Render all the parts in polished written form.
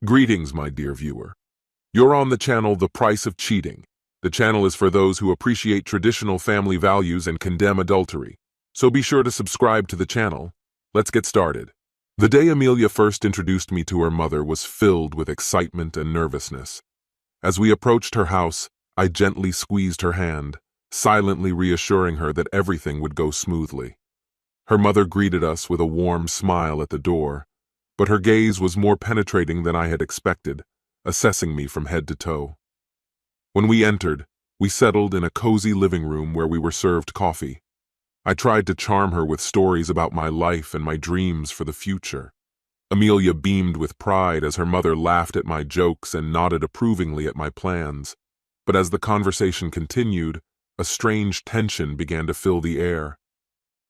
Greetings, my dear viewer. You're on the channel The Price of Cheating. The channel is for those who appreciate traditional family values and condemn adultery. So be sure to subscribe to the channel. Let's get started. The day Amelia first introduced me to her mother was filled with excitement and nervousness. As we approached her house, I gently squeezed her hand, silently reassuring her that everything would go smoothly. Her mother greeted us with a warm smile at the door, but her gaze was more penetrating than I had expected, assessing me from head to toe. When we entered, we settled in a cozy living room where we were served coffee. I tried to charm her with stories about my life and my dreams for the future. Amelia beamed with pride as her mother laughed at my jokes and nodded approvingly at my plans. But as the conversation continued, a strange tension began to fill the air.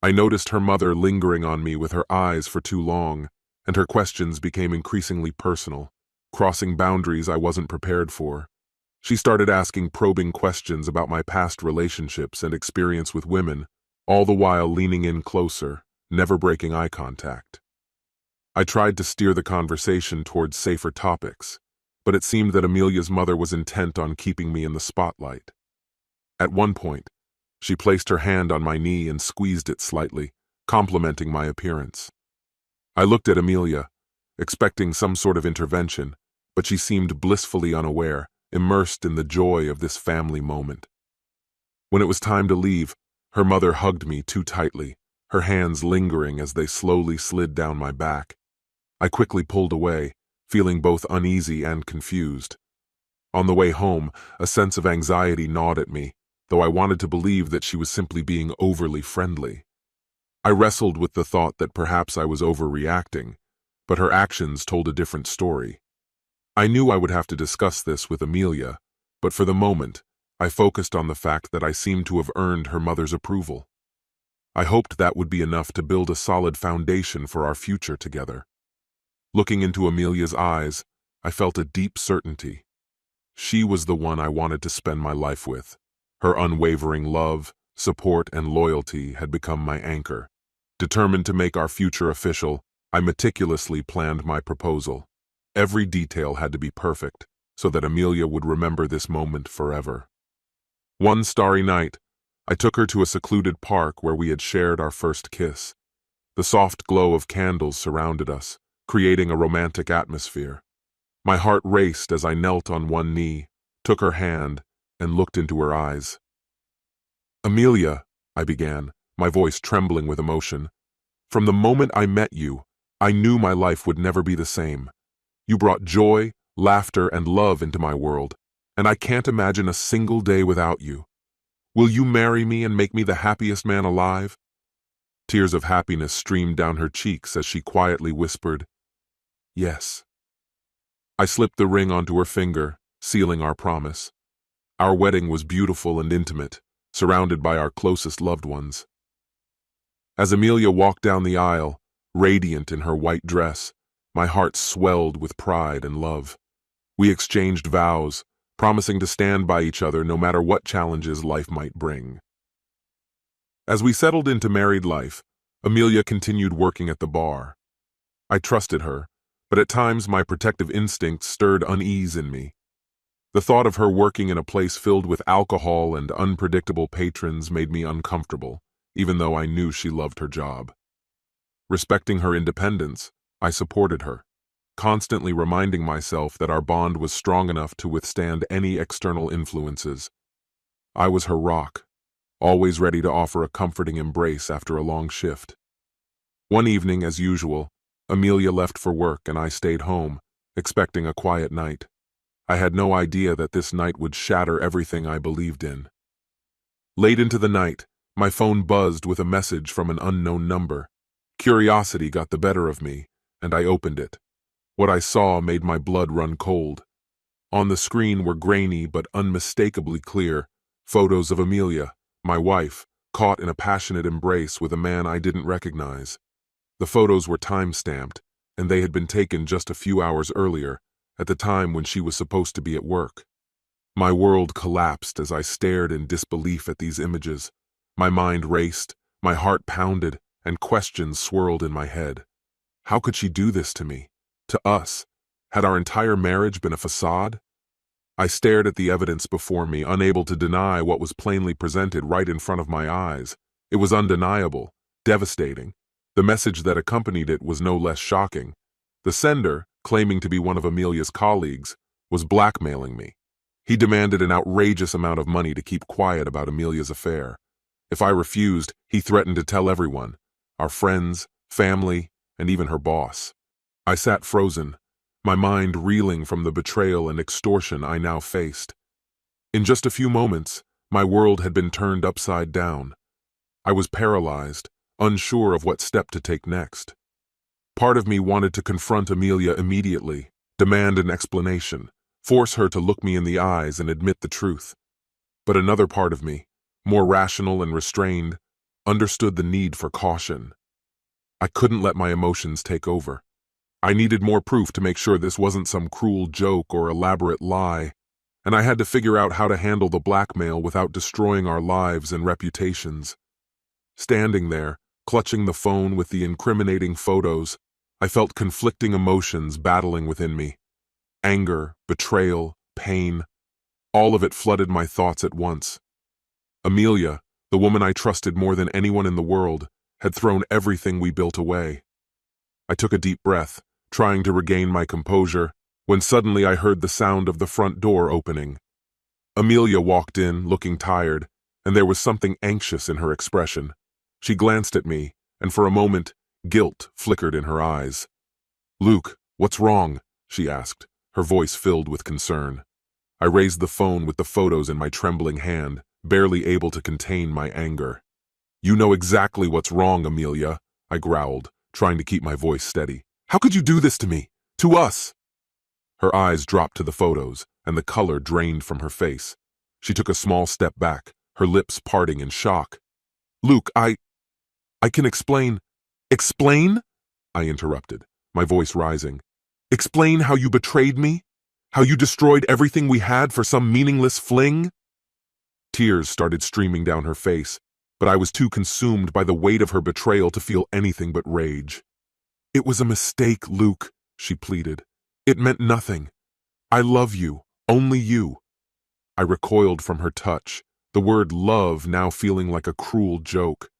I noticed her mother lingering on me with her eyes for too long, and her questions became increasingly personal, crossing boundaries I wasn't prepared for. She started asking probing questions about my past relationships and experience with women, all the while leaning in closer, never breaking eye contact. I tried to steer the conversation towards safer topics, but it seemed that Amelia's mother was intent on keeping me in the spotlight. At one point, she placed her hand on my knee and squeezed it slightly, complimenting my appearance. I looked at Amelia, expecting some sort of intervention, but she seemed blissfully unaware, immersed in the joy of this family moment. When it was time to leave, her mother hugged me too tightly, her hands lingering as they slowly slid down my back. I quickly pulled away, feeling both uneasy and confused. On the way home, a sense of anxiety gnawed at me, though I wanted to believe that she was simply being overly friendly. I wrestled with the thought that perhaps I was overreacting, but her actions told a different story. I knew I would have to discuss this with Amelia, but for the moment, I focused on the fact that I seemed to have earned her mother's approval. I hoped that would be enough to build a solid foundation for our future together. Looking into Amelia's eyes, I felt a deep certainty. She was the one I wanted to spend my life with. Her unwavering love, support, and loyalty had become my anchor. Determined to make our future official, I meticulously planned my proposal. Every detail had to be perfect, so that Amelia would remember this moment forever. One starry night, I took her to a secluded park where we had shared our first kiss. The soft glow of candles surrounded us, creating a romantic atmosphere. My heart raced as I knelt on one knee, took her hand, and looked into her eyes. "Amelia," I began, my voice trembling with emotion, "from the moment I met you, I knew my life would never be the same. You brought joy, laughter, and love into my world, and I can't imagine a single day without you. Will you marry me and make me the happiest man alive?" Tears of happiness streamed down her cheeks as she quietly whispered, "Yes." I slipped the ring onto her finger, sealing our promise. Our wedding was beautiful and intimate, surrounded by our closest loved ones. As Amelia walked down the aisle, radiant in her white dress, my heart swelled with pride and love. We exchanged vows, promising to stand by each other no matter what challenges life might bring. As we settled into married life, Amelia continued working at the bar. I trusted her, but at times my protective instincts stirred unease in me. The thought of her working in a place filled with alcohol and unpredictable patrons made me uncomfortable, even though I knew she loved her job. Respecting her independence, I supported her, constantly reminding myself that our bond was strong enough to withstand any external influences. I was her rock, always ready to offer a comforting embrace after a long shift. One evening, as usual, Amelia left for work and I stayed home, expecting a quiet night. I had no idea that this night would shatter everything I believed in. Late into the night, my phone buzzed with a message from an unknown number. Curiosity got the better of me, and I opened it. What I saw made my blood run cold. On the screen were grainy but unmistakably clear photos of Amelia, my wife, caught in a passionate embrace with a man I didn't recognize. The photos were time-stamped, and they had been taken just a few hours earlier, at the time when she was supposed to be at work. My world collapsed as I stared in disbelief at these images. My mind raced, my heart pounded, and questions swirled in my head. How could she do this to me? To us? Had our entire marriage been a facade? I stared at the evidence before me, unable to deny what was plainly presented right in front of my eyes. It was undeniable, devastating. The message that accompanied it was no less shocking. The sender, claiming to be one of Amelia's colleagues, was blackmailing me. He demanded an outrageous amount of money to keep quiet about Amelia's affair. If I refused, he threatened to tell everyone, our friends, family, and even her boss. I sat frozen, my mind reeling from the betrayal and extortion I now faced. In just a few moments, my world had been turned upside down. I was paralyzed, unsure of what step to take next. Part of me wanted to confront Amelia immediately, demand an explanation, force her to look me in the eyes and admit the truth. But another part of me, more rational and restrained, understood the need for caution. I couldn't let my emotions take over. I needed more proof to make sure this wasn't some cruel joke or elaborate lie, and I had to figure out how to handle the blackmail without destroying our lives and reputations. Standing there, clutching the phone with the incriminating photos, I felt conflicting emotions battling within me. Anger, betrayal, pain, all of it flooded my thoughts at once. Amelia, the woman I trusted more than anyone in the world, had thrown everything we built away. I took a deep breath, trying to regain my composure, when suddenly I heard the sound of the front door opening. Amelia walked in, looking tired, and there was something anxious in her expression. She glanced at me, and for a moment, guilt flickered in her eyes. "Luke, what's wrong?" she asked, her voice filled with concern. I raised the phone with the photos in my trembling hand, barely able to contain my anger. "You know exactly what's wrong, Amelia," I growled, trying to keep my voice steady. "How could you do this to me? To us?" Her eyes dropped to the photos, and the color drained from her face. She took a small step back, her lips parting in shock. "Luke, I can explain." "Explain?" I interrupted, my voice rising. "Explain how you betrayed me? How you destroyed everything we had for some meaningless fling?" Tears started streaming down her face, but I was too consumed by the weight of her betrayal to feel anything but rage. "It was a mistake, Luke," she pleaded. "It meant nothing. I love you, only you." I recoiled from her touch, the word love now feeling like a cruel joke.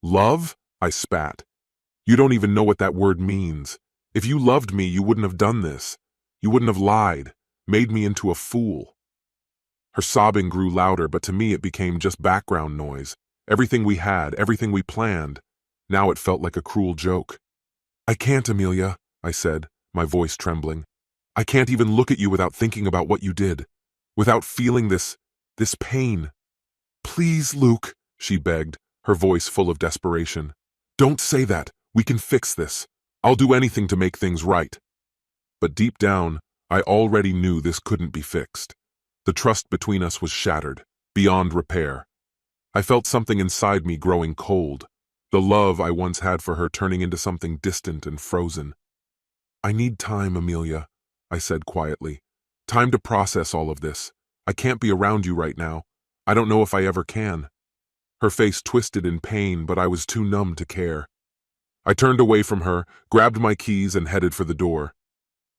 "Love?" I spat. "You don't even know what that word means. If you loved me, you wouldn't have done this. You wouldn't have lied, made me into a fool." Her sobbing grew louder, but to me it became just background noise. Everything we had, everything we planned. Now it felt like a cruel joke. "I can't, Amelia," I said, my voice trembling. "I can't even look at you without thinking about what you did, without feeling this pain." "Please, Luke," she begged, her voice full of desperation. "Don't say that. We can fix this. I'll do anything to make things right." But deep down, I already knew this couldn't be fixed. The trust between us was shattered, beyond repair. I felt something inside me growing cold, the love I once had for her turning into something distant and frozen. "I need time, Amelia," I said quietly. "Time to process all of this. I can't be around you right now. I don't know if I ever can." Her face twisted in pain, but I was too numb to care. I turned away from her, grabbed my keys, and headed for the door.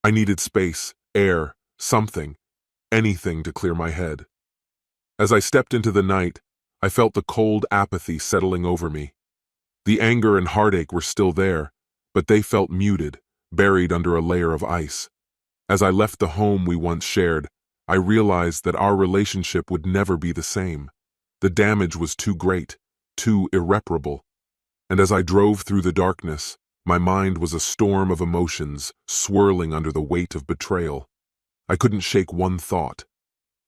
I needed space, air, something, anything to clear my head. As I stepped into the night, I felt the cold apathy settling over me. The anger and heartache were still there, but they felt muted, buried under a layer of ice. As I left the home we once shared, I realized that our relationship would never be the same. The damage was too great, too irreparable. And as I drove through the darkness, my mind was a storm of emotions swirling under the weight of betrayal. I couldn't shake one thought.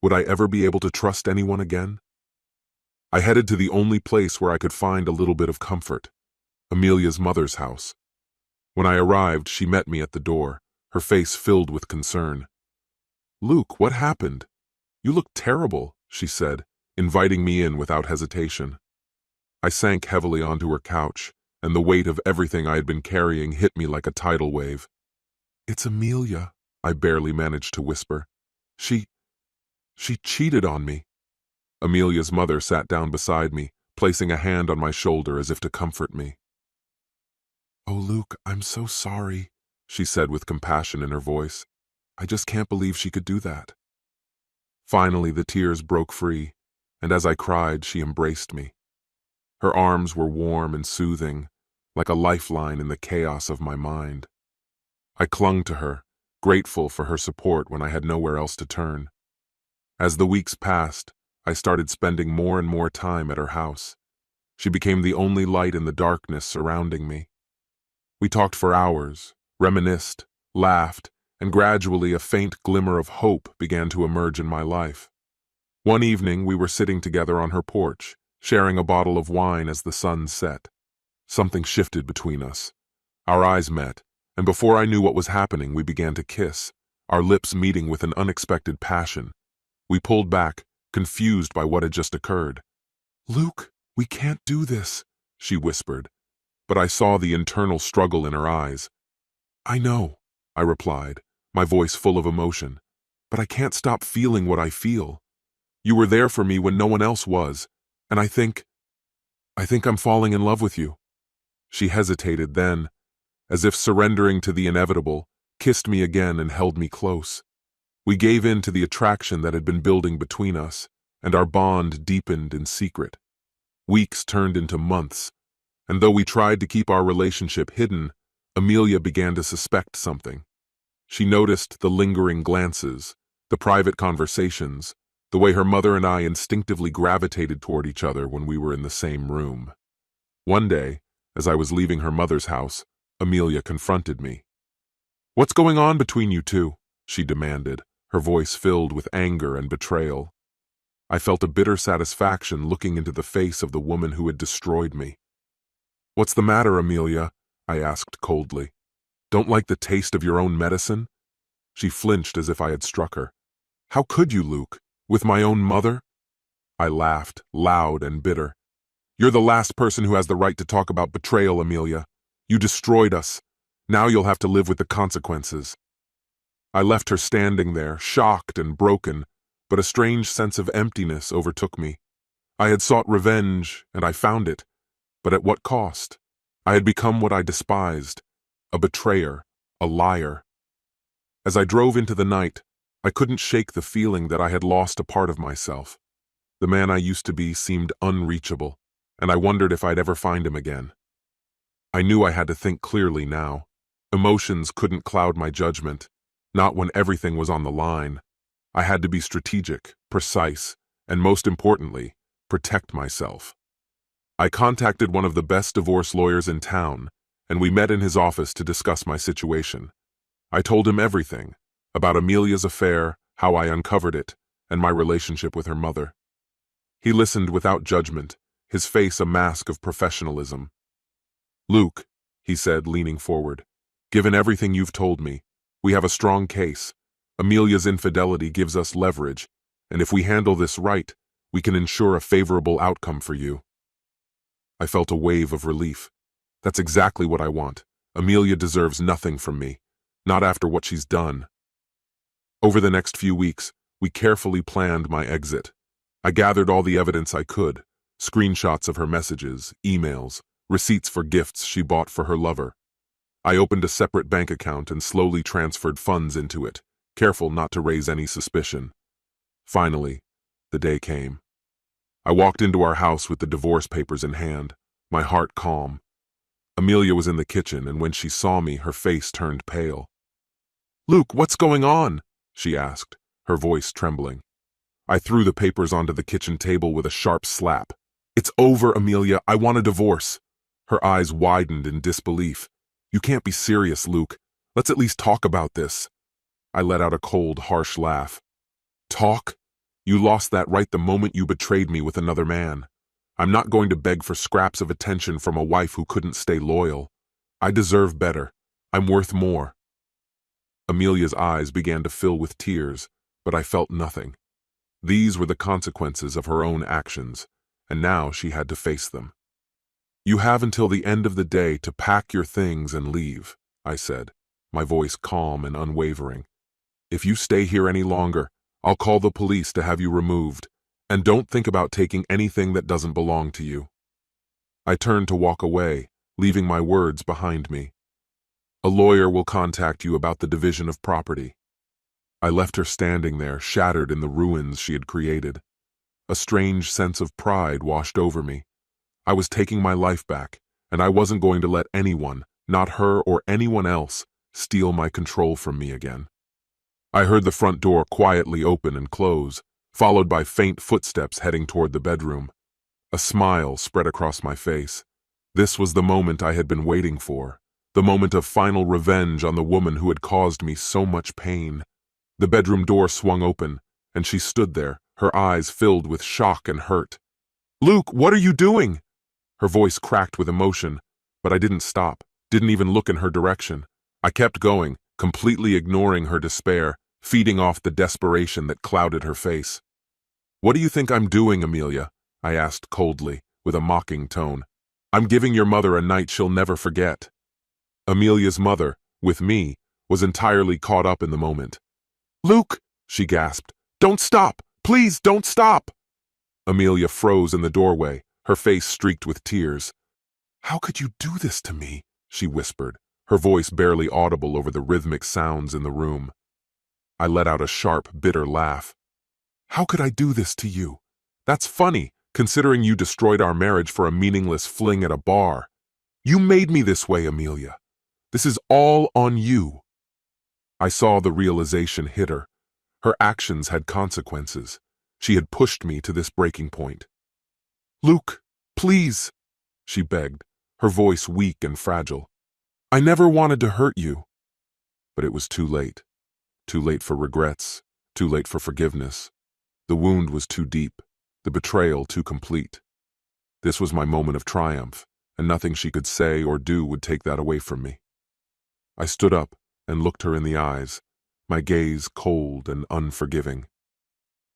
Would I ever be able to trust anyone again? I headed to the only place where I could find a little bit of comfort, Amelia's mother's house. When I arrived, she met me at the door, her face filled with concern. "Luke, what happened? You look terrible," she said, inviting me in without hesitation. I sank heavily onto her couch, and the weight of everything I had been carrying hit me like a tidal wave. "It's Amelia," I barely managed to whisper. She cheated on me." Amelia's mother sat down beside me, placing a hand on my shoulder as if to comfort me. "Oh, Luke, I'm so sorry," she said with compassion in her voice. I just can't believe she could do that." Finally, the tears broke free, and as I cried, she embraced me. Her arms were warm and soothing, like a lifeline in the chaos of my mind. I clung to her, grateful for her support when I had nowhere else to turn. As the weeks passed, I started spending more and more time at her house. She became the only light in the darkness surrounding me. We talked for hours, reminisced, laughed, and gradually a faint glimmer of hope began to emerge in my life. One evening, we were sitting together on her porch, sharing a bottle of wine as the sun set. Something shifted between us. Our eyes met, and before I knew what was happening, we began to kiss, our lips meeting with an unexpected passion. We pulled back, confused by what had just occurred. "Luke, we can't do this," she whispered, but I saw the internal struggle in her eyes. "I know," I replied, my voice full of emotion, "but I can't stop feeling what I feel. You were there for me when no one else was, and I think I'm falling in love with you." She hesitated then, as if surrendering to the inevitable, kissed me again and held me close. We gave in to the attraction that had been building between us, and our bond deepened in secret. Weeks turned into months, and though we tried to keep our relationship hidden, Amelia began to suspect something. She noticed the lingering glances, the private conversations, the way her mother and I instinctively gravitated toward each other when we were in the same room. One day, as I was leaving her mother's house, Amelia confronted me. "What's going on between you two?" she demanded, her voice filled with anger and betrayal. I felt a bitter satisfaction looking into the face of the woman who had destroyed me. "What's the matter, Amelia?" I asked coldly. "Don't like the taste of your own medicine?" She flinched as if I had struck her. "How could you, Luke? With my own mother?" I laughed, loud and bitter. "You're the last person who has the right to talk about betrayal, Amelia. You destroyed us. Now you'll have to live with the consequences." I left her standing there, shocked and broken, but a strange sense of emptiness overtook me. I had sought revenge, and I found it. But at what cost? I had become what I despised, a betrayer, a liar. As I drove into the night, I couldn't shake the feeling that I had lost a part of myself. The man I used to be seemed unreachable, and I wondered if I'd ever find him again. I knew I had to think clearly now. Emotions couldn't cloud my judgment, not when everything was on the line. I had to be strategic, precise, and most importantly, protect myself. I contacted one of the best divorce lawyers in town, and we met in his office to discuss my situation. I told him everything, about Amelia's affair, how I uncovered it, and my relationship with her mother. He listened without judgment, his face a mask of professionalism. "Luke," he said, leaning forward, "given everything you've told me, we have a strong case. Amelia's infidelity gives us leverage, and if we handle this right, we can ensure a favorable outcome for you." I felt a wave of relief. That's exactly what I want. Amelia deserves nothing from me, not after what she's done. Over the next few weeks, we carefully planned my exit. I gathered all the evidence I could, screenshots of her messages, emails, receipts for gifts she bought for her lover. I opened a separate bank account and slowly transferred funds into it, careful not to raise any suspicion. Finally, the day came. I walked into our house with the divorce papers in hand, my heart calm. Amelia was in the kitchen, and when she saw me, her face turned pale. "Luke, what's going on?" she asked, her voice trembling. I threw the papers onto the kitchen table with a sharp slap. "It's over, Amelia. I want a divorce." Her eyes widened in disbelief. "You can't be serious, Luke. Let's at least talk about this." I let out a cold, harsh laugh. "Talk? You lost that right the moment you betrayed me with another man. I'm not going to beg for scraps of attention from a wife who couldn't stay loyal. I deserve better. I'm worth more." Amelia's eyes began to fill with tears, but I felt nothing. These were the consequences of her own actions, and now she had to face them. "You have until the end of the day to pack your things and leave," I said, my voice calm and unwavering. "If you stay here any longer, I'll call the police to have you removed, and don't think about taking anything that doesn't belong to you." I turned to walk away, leaving my words behind me. "A lawyer will contact you about the division of property." I left her standing there, shattered in the ruins she had created. A strange sense of pride washed over me. I was taking my life back, and I wasn't going to let anyone, not her or anyone else, steal my control from me again. I heard the front door quietly open and close, followed by faint footsteps heading toward the bedroom. A smile spread across my face. This was the moment I had been waiting for, the moment of final revenge on the woman who had caused me so much pain. The bedroom door swung open, and she stood there, her eyes filled with shock and hurt. "Luke, what are you doing?" Her voice cracked with emotion, but I didn't stop, didn't even look in her direction. I kept going, completely ignoring her despair, feeding off the desperation that clouded her face. "What do you think I'm doing, Amelia?" I asked coldly, with a mocking tone. "I'm giving your mother a night she'll never forget." Amelia's mother, with me, was entirely caught up in the moment. "Luke," she gasped, "don't stop! Please don't stop!" Amelia froze in the doorway, her face streaked with tears. "How could you do this to me?" she whispered, her voice barely audible over the rhythmic sounds in the room. I let out a sharp, bitter laugh. "How could I do this to you? That's funny, considering you destroyed our marriage for a meaningless fling at a bar. You made me this way, Amelia. This is all on you." I saw the realization hit her. Her actions had consequences. She had pushed me to this breaking point. "Luke, please," she begged, her voice weak and fragile. "I never wanted to hurt you." But it was too late. Too late for regrets, too late for forgiveness. The wound was too deep, the betrayal too complete. This was my moment of triumph, and nothing she could say or do would take that away from me. I stood up and looked her in the eyes, my gaze cold and unforgiving.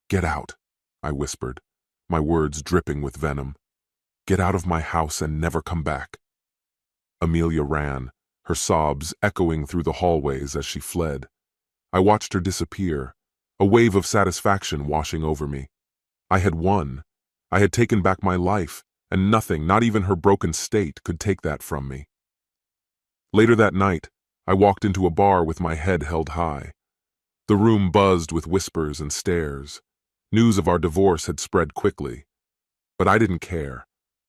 "Get out," I whispered, my words dripping with venom. "Get out of my house and never come back." Amelia ran, her sobs echoing through the hallways as she fled. I watched her disappear, a wave of satisfaction washing over me. I had won. I had taken back my life, and nothing, not even her broken state, could take that from me. Later that night, I walked into a bar with my head held high. The room buzzed with whispers and stares. News of our divorce had spread quickly. But I didn't care.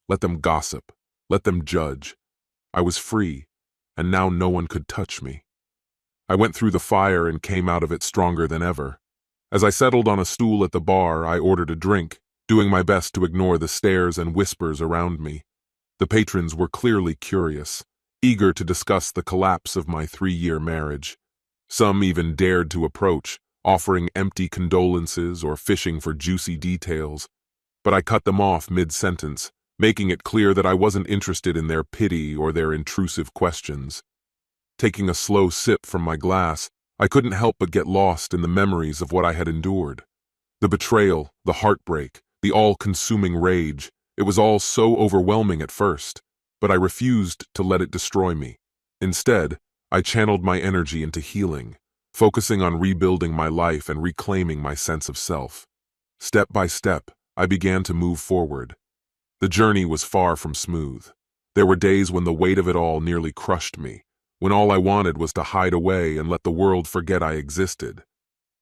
Let them gossip. Let them judge. I was free, and now no one could touch me. I went through the fire and came out of it stronger than ever. As I settled on a stool at the bar, I ordered a drink, doing my best to ignore the stares and whispers around me. The patrons were clearly curious, eager to discuss the collapse of my 3-year marriage. Some even dared to approach, offering empty condolences or fishing for juicy details. But I cut them off mid-sentence, making it clear that I wasn't interested in their pity or their intrusive questions. Taking a slow sip from my glass, I couldn't help but get lost in the memories of what I had endured. The betrayal, the heartbreak, the all-consuming rage, it was all so overwhelming at first, but I refused to let it destroy me. Instead, I channeled my energy into healing, focusing on rebuilding my life and reclaiming my sense of self. Step by step, I began to move forward. The journey was far from smooth. There were days when the weight of it all nearly crushed me, when all I wanted was to hide away and let the world forget I existed.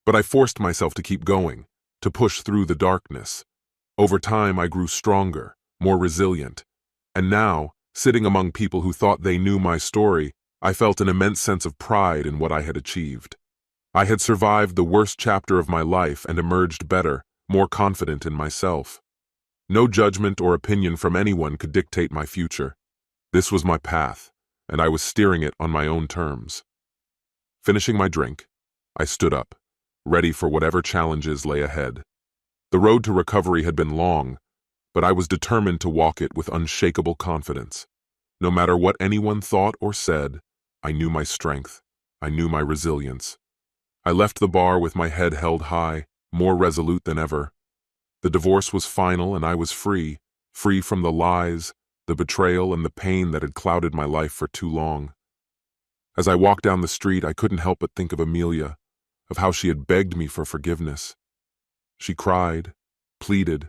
But I forced myself to keep going, to push through the darkness. Over time, I grew stronger, more resilient. And now, sitting among people who thought they knew my story, I felt an immense sense of pride in what I had achieved. I had survived the worst chapter of my life and emerged better, more confident in myself. No judgment or opinion from anyone could dictate my future. This was my path, and I was steering it on my own terms. Finishing my drink, I stood up, ready for whatever challenges lay ahead. The road to recovery had been long, but I was determined to walk it with unshakable confidence. No matter what anyone thought or said, I knew my strength. I knew my resilience. I left the bar with my head held high, more resolute than ever. The divorce was final and I was free, free from the lies, the betrayal, and the pain that had clouded my life for too long. As I walked down the street, I couldn't help but think of Amelia, of how she had begged me for forgiveness. She cried, pleaded,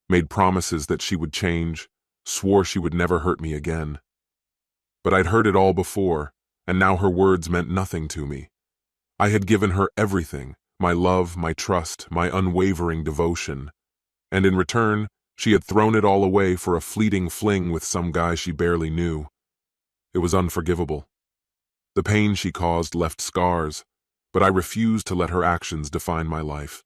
made promises that she would change, swore she would never hurt me again. But I'd heard it all before, and now her words meant nothing to me. I had given her everything, my love, my trust, my unwavering devotion. And in return, she had thrown it all away for a fleeting fling with some guy she barely knew. It was unforgivable. The pain she caused left scars, but I refused to let her actions define my life.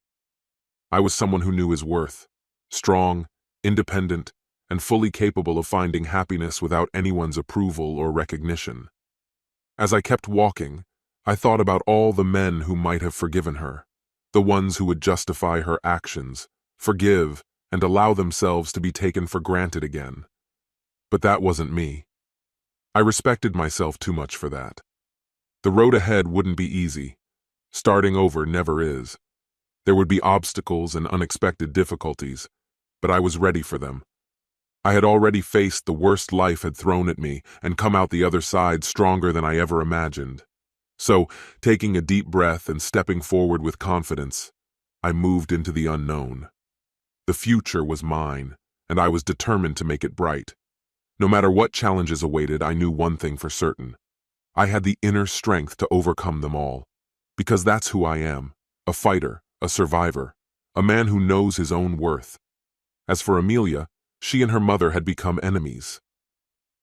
I was someone who knew his worth, strong, independent, and fully capable of finding happiness without anyone's approval or recognition. As I kept walking, I thought about all the men who might have forgiven her, the ones who would justify her actions, forgive, and allow themselves to be taken for granted again. But that wasn't me. I respected myself too much for that. The road ahead wouldn't be easy. Starting over never is. There would be obstacles and unexpected difficulties, but I was ready for them. I had already faced the worst life had thrown at me and come out the other side stronger than I ever imagined. So, taking a deep breath and stepping forward with confidence, I moved into the unknown. The future was mine, and I was determined to make it bright. No matter what challenges awaited, I knew one thing for certain. I had the inner strength to overcome them all. Because that's who I am, a fighter, a survivor, a man who knows his own worth. As for Amelia, she and her mother had become enemies.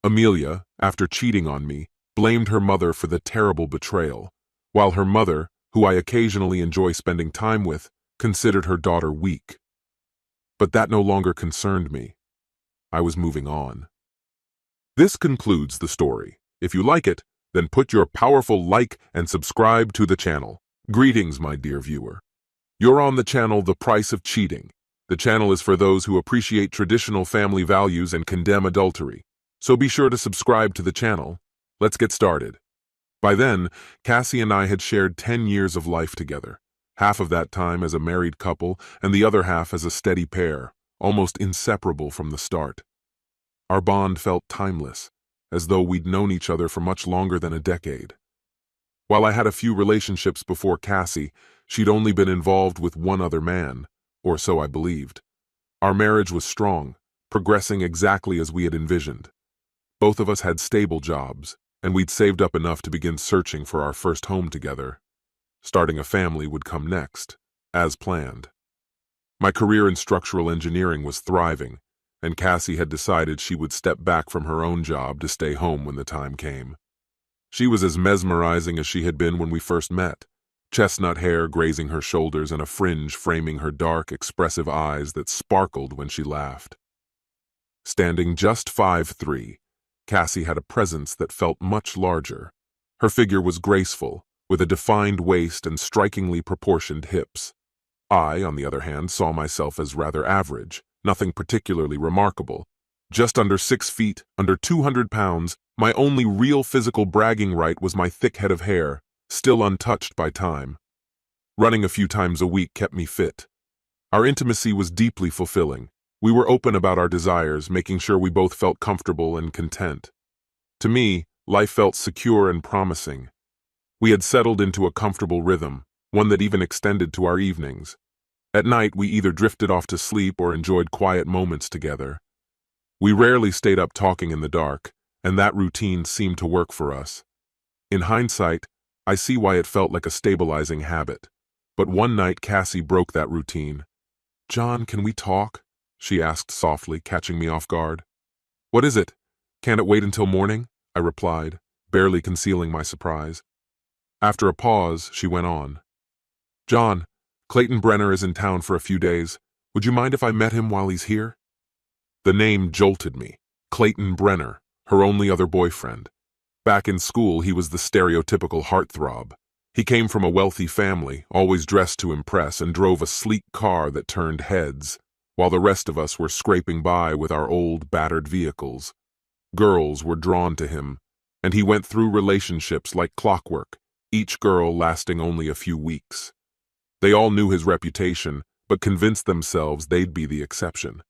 Amelia, after cheating on me, blamed her mother for the terrible betrayal, while her mother, who I occasionally enjoy spending time with, considered her daughter weak. But that no longer concerned me. I was moving on. This concludes the story. If you like it, then put your powerful like and subscribe to the channel. Greetings, my dear viewer. You're on the channel The Price of Cheating. The channel is for those who appreciate traditional family values and condemn adultery. So be sure to subscribe to the channel. Let's get started. By then, Cassie and I had shared 10 years of life together. Half of that time as a married couple and the other half as a steady pair, almost inseparable from the start. Our bond felt timeless, as though we'd known each other for much longer than a decade. While I had a few relationships before Cassie, she'd only been involved with one other man, or so I believed. Our marriage was strong, progressing exactly as we had envisioned. Both of us had stable jobs, and we'd saved up enough to begin searching for our first home together. Starting a family would come next, as planned. My career in structural engineering was thriving, and Cassie had decided she would step back from her own job to stay home when the time came. She was as mesmerizing as she had been when we first met, chestnut hair grazing her shoulders and a fringe framing her dark, expressive eyes that sparkled when she laughed. Standing just 5'3", Cassie had a presence that felt much larger. Her figure was graceful, with a defined waist and strikingly proportioned hips. I, on the other hand, saw myself as rather average, nothing particularly remarkable. Just under 6 feet, under 200 pounds, my only real physical bragging right was my thick head of hair, still untouched by time. Running a few times a week kept me fit. Our intimacy was deeply fulfilling. We were open about our desires, making sure we both felt comfortable and content. To me, life felt secure and promising. We had settled into a comfortable rhythm, one that even extended to our evenings. At night, we either drifted off to sleep or enjoyed quiet moments together. We rarely stayed up talking in the dark, and that routine seemed to work for us. In hindsight, I see why it felt like a stabilizing habit. But one night, Cassie broke that routine. "John, can we talk?" she asked softly, catching me off guard. "What is it? Can't it wait until morning?" I replied, barely concealing my surprise. After a pause, she went on. "John, Clayton Brenner is in town for a few days. Would you mind if I met him while he's here?" The name jolted me. Clayton Brenner, her only other boyfriend. Back in school, he was the stereotypical heartthrob. He came from a wealthy family, always dressed to impress, and drove a sleek car that turned heads, while the rest of us were scraping by with our old, battered vehicles. Girls were drawn to him, and he went through relationships like clockwork, each girl lasting only a few weeks. They all knew his reputation, but convinced themselves they'd be the exception.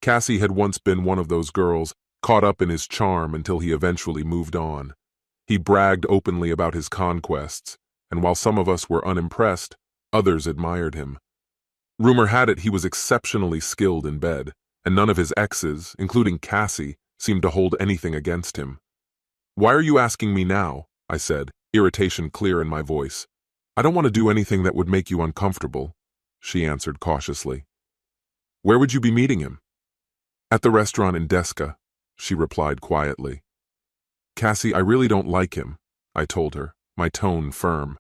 Cassie had once been one of those girls, caught up in his charm until he eventually moved on. He bragged openly about his conquests, and while some of us were unimpressed, others admired him. Rumor had it he was exceptionally skilled in bed, and none of his exes, including Cassie, seemed to hold anything against him. "Why are you asking me now?" I said, irritation clear in my voice. I don't want to do anything that would make you uncomfortable, she answered cautiously. Where would you be meeting him? At the restaurant in Desca, she replied quietly. Cassie, I really don't like him, I told her, my tone firm.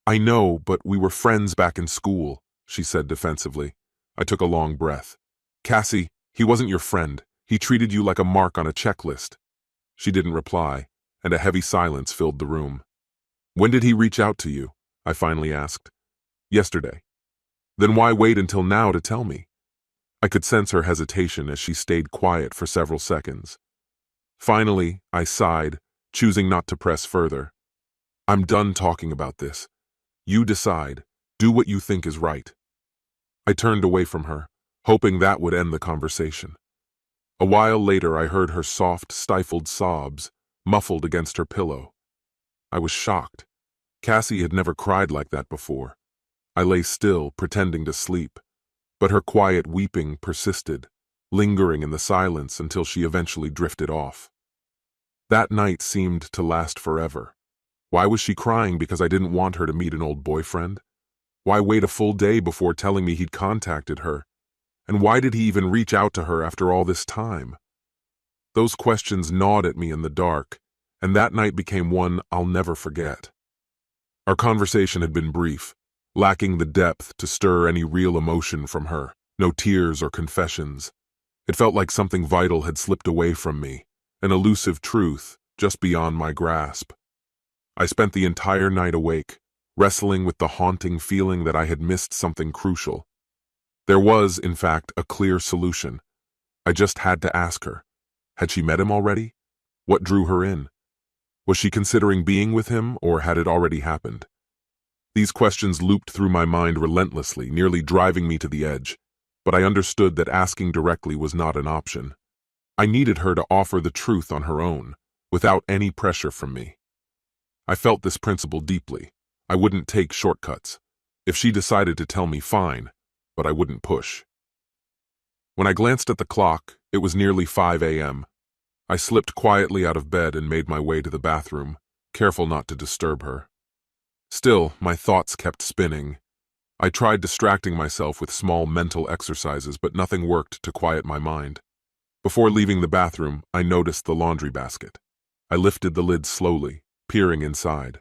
I know, but we were friends back in school, she said defensively. I took a long breath. Cassie, he wasn't your friend. He treated you like a mark on a checklist. She didn't reply, and a heavy silence filled the room. When did he reach out to you? I finally asked. Yesterday. Then why wait until now to tell me? I could sense her hesitation as she stayed quiet for several seconds. Finally, I sighed, choosing not to press further. I'm done talking about this. You decide. Do what you think is right. I turned away from her, hoping that would end the conversation. A while later, I heard her soft, stifled sobs, muffled against her pillow. I was shocked. Cassie had never cried like that before. I lay still, pretending to sleep, but her quiet weeping persisted, lingering in the silence until she eventually drifted off. That night seemed to last forever. Why was she crying because I didn't want her to meet an old boyfriend? Why wait a full day before telling me he'd contacted her? And why did he even reach out to her after all this time? Those questions gnawed at me in the dark, and that night became one I'll never forget. Our conversation had been brief, lacking the depth to stir any real emotion from her, no tears or confessions. It felt like something vital had slipped away from me, an elusive truth just beyond my grasp. I spent the entire night awake, wrestling with the haunting feeling that I had missed something crucial. There was, in fact, a clear solution. I just had to ask her. Had she met him already? What drew her in? Was she considering being with him, or had it already happened? These questions looped through my mind relentlessly, nearly driving me to the edge, but I understood that asking directly was not an option. I needed her to offer the truth on her own, without any pressure from me. I felt this principle deeply. I wouldn't take shortcuts. If she decided to tell me, fine, but I wouldn't push. When I glanced at the clock, it was nearly 5 a.m. I slipped quietly out of bed and made my way to the bathroom, careful not to disturb her. Still, my thoughts kept spinning. I tried distracting myself with small mental exercises, but nothing worked to quiet my mind. Before leaving the bathroom, I noticed the laundry basket. I lifted the lid slowly, peering inside.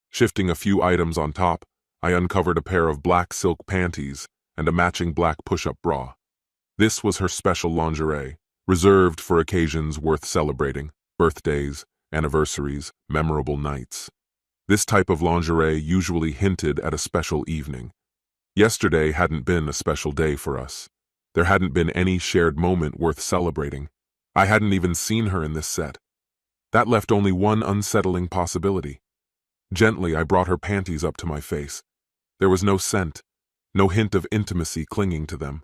Shifting a few items on top, I uncovered a pair of black silk panties and a matching black push-up bra. This was her special lingerie, reserved for occasions worth celebrating, birthdays, anniversaries, memorable nights. This type of lingerie usually hinted at a special evening. Yesterday hadn't been a special day for us. There hadn't been any shared moment worth celebrating. I hadn't even seen her in this set. That left only one unsettling possibility. Gently, I brought her panties up to my face. There was no scent, no hint of intimacy clinging to them.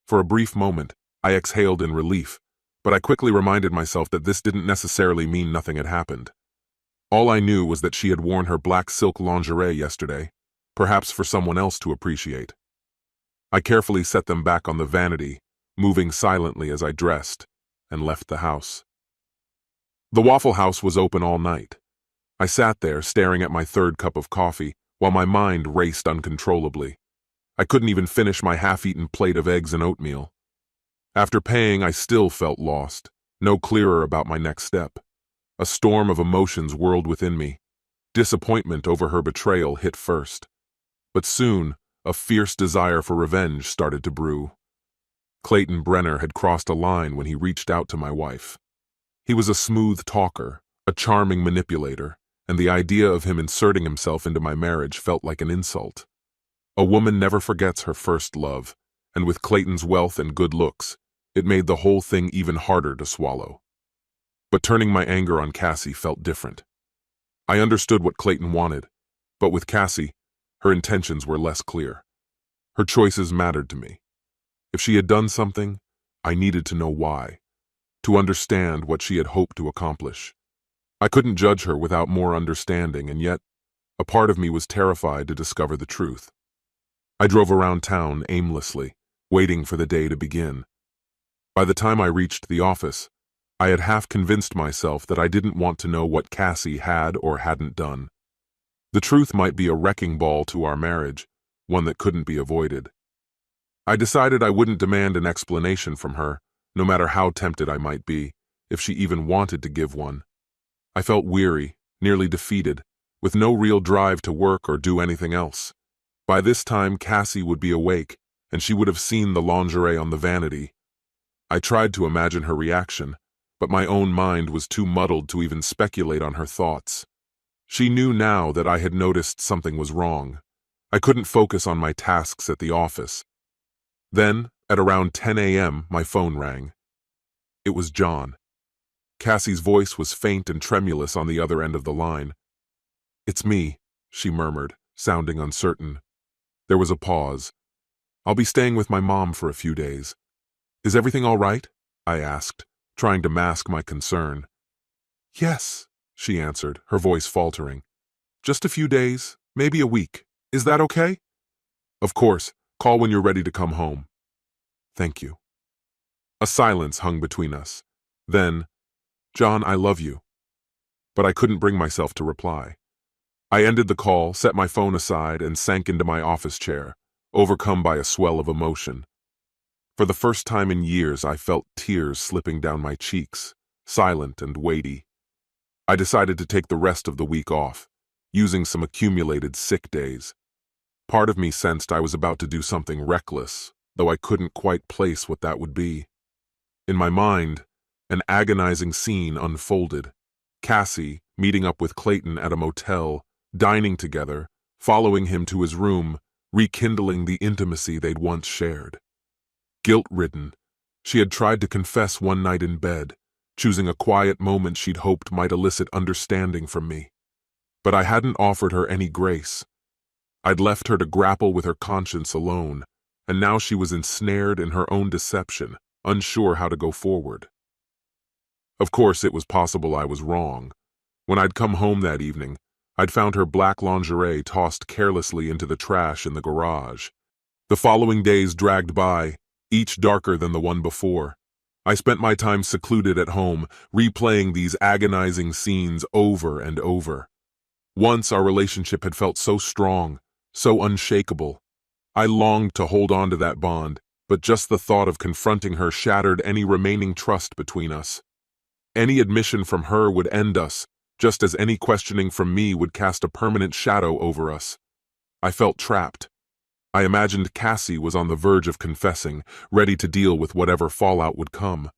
For a brief moment, I exhaled in relief, but I quickly reminded myself that this didn't necessarily mean nothing had happened. All I knew was that she had worn her black silk lingerie yesterday, perhaps for someone else to appreciate. I carefully set them back on the vanity, moving silently as I dressed, and left the house. The Waffle House was open all night. I sat there staring at my third cup of coffee while my mind raced uncontrollably. I couldn't even finish my half-eaten plate of eggs and oatmeal. After paying, I still felt lost, no clearer about my next step. A storm of emotions whirled within me. Disappointment over her betrayal hit first. But soon, a fierce desire for revenge started to brew. Clayton Brenner had crossed a line when he reached out to my wife. He was a smooth talker, a charming manipulator, and the idea of him inserting himself into my marriage felt like an insult. A woman never forgets her first love, and with Clayton's wealth and good looks, it made the whole thing even harder to swallow. But turning my anger on Cassie felt different. I understood what Clayton wanted, but with Cassie, her intentions were less clear. Her choices mattered to me. If she had done something, I needed to know why, to understand what she had hoped to accomplish. I couldn't judge her without more understanding, and yet, a part of me was terrified to discover the truth. I drove around town aimlessly, waiting for the day to begin. By the time I reached the office, I had half convinced myself that I didn't want to know what Cassie had or hadn't done. The truth might be a wrecking ball to our marriage, one that couldn't be avoided. I decided I wouldn't demand an explanation from her, no matter how tempted I might be, if she even wanted to give one. I felt weary, nearly defeated, with no real drive to work or do anything else. By this time, Cassie would be awake, and she would have seen the lingerie on the vanity. I tried to imagine her reaction, but my own mind was too muddled to even speculate on her thoughts. She knew now that I had noticed something was wrong. I couldn't focus on my tasks at the office. Then, at around 10 a.m., my phone rang. It was John. Cassie's voice was faint and tremulous on the other end of the line. "It's me," she murmured, sounding uncertain. There was a pause. "I'll be staying with my mom for a few days. Is everything all right?" I asked, trying to mask my concern. "Yes," she answered, her voice faltering. "Just a few days, maybe a week. Is that okay?" "Of course. Call when you're ready to come home." "Thank you." A silence hung between us. Then, "John, I love you." But I couldn't bring myself to reply. I ended the call, set my phone aside, and sank into my office chair, overcome by a swell of emotion. For the first time in years, I felt tears slipping down my cheeks, silent and weighty. I decided to take the rest of the week off, using some accumulated sick days. Part of me sensed I was about to do something reckless, though I couldn't quite place what that would be. In my mind, an agonizing scene unfolded. Cassie, meeting up with Clayton at a motel, dining together, following him to his room, rekindling the intimacy they'd once shared. Guilt-ridden, she had tried to confess one night in bed, choosing a quiet moment she'd hoped might elicit understanding from me. But I hadn't offered her any grace. I'd left her to grapple with her conscience alone, and now she was ensnared in her own deception, unsure how to go forward. Of course, it was possible I was wrong. When I'd come home that evening, I'd found her black lingerie tossed carelessly into the trash in the garage. The following days dragged by, each darker than the one before. I spent my time secluded at home, replaying these agonizing scenes over and over. Once our relationship had felt so strong, so unshakable. I longed to hold on to that bond, but just the thought of confronting her shattered any remaining trust between us. Any admission from her would end us, just as any questioning from me would cast a permanent shadow over us. I felt trapped. I imagined Cassie was on the verge of confessing, ready to deal with whatever fallout would come.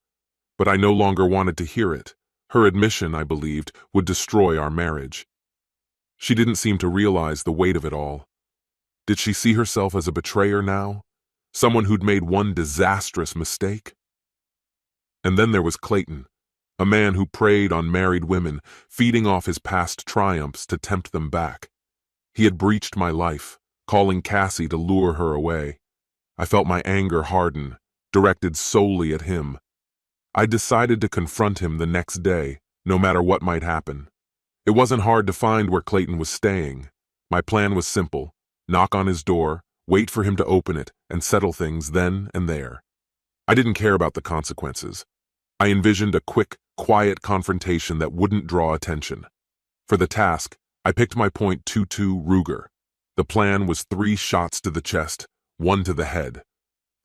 But I no longer wanted to hear it. Her admission, I believed, would destroy our marriage. She didn't seem to realize the weight of it all. Did she see herself as a betrayer now? Someone who'd made one disastrous mistake? And then there was Clayton, a man who preyed on married women, feeding off his past triumphs to tempt them back. He had breached my life, calling Cassie to lure her away. I felt my anger harden, directed solely at him. I decided to confront him the next day, no matter what might happen. It wasn't hard to find where Clayton was staying. My plan was simple: knock on his door, wait for him to open it, and settle things then and there. I didn't care about the consequences. I envisioned a quick, quiet confrontation that wouldn't draw attention. For the task, I picked my .22 Ruger. The plan was 3 shots to the chest, 1 to the head.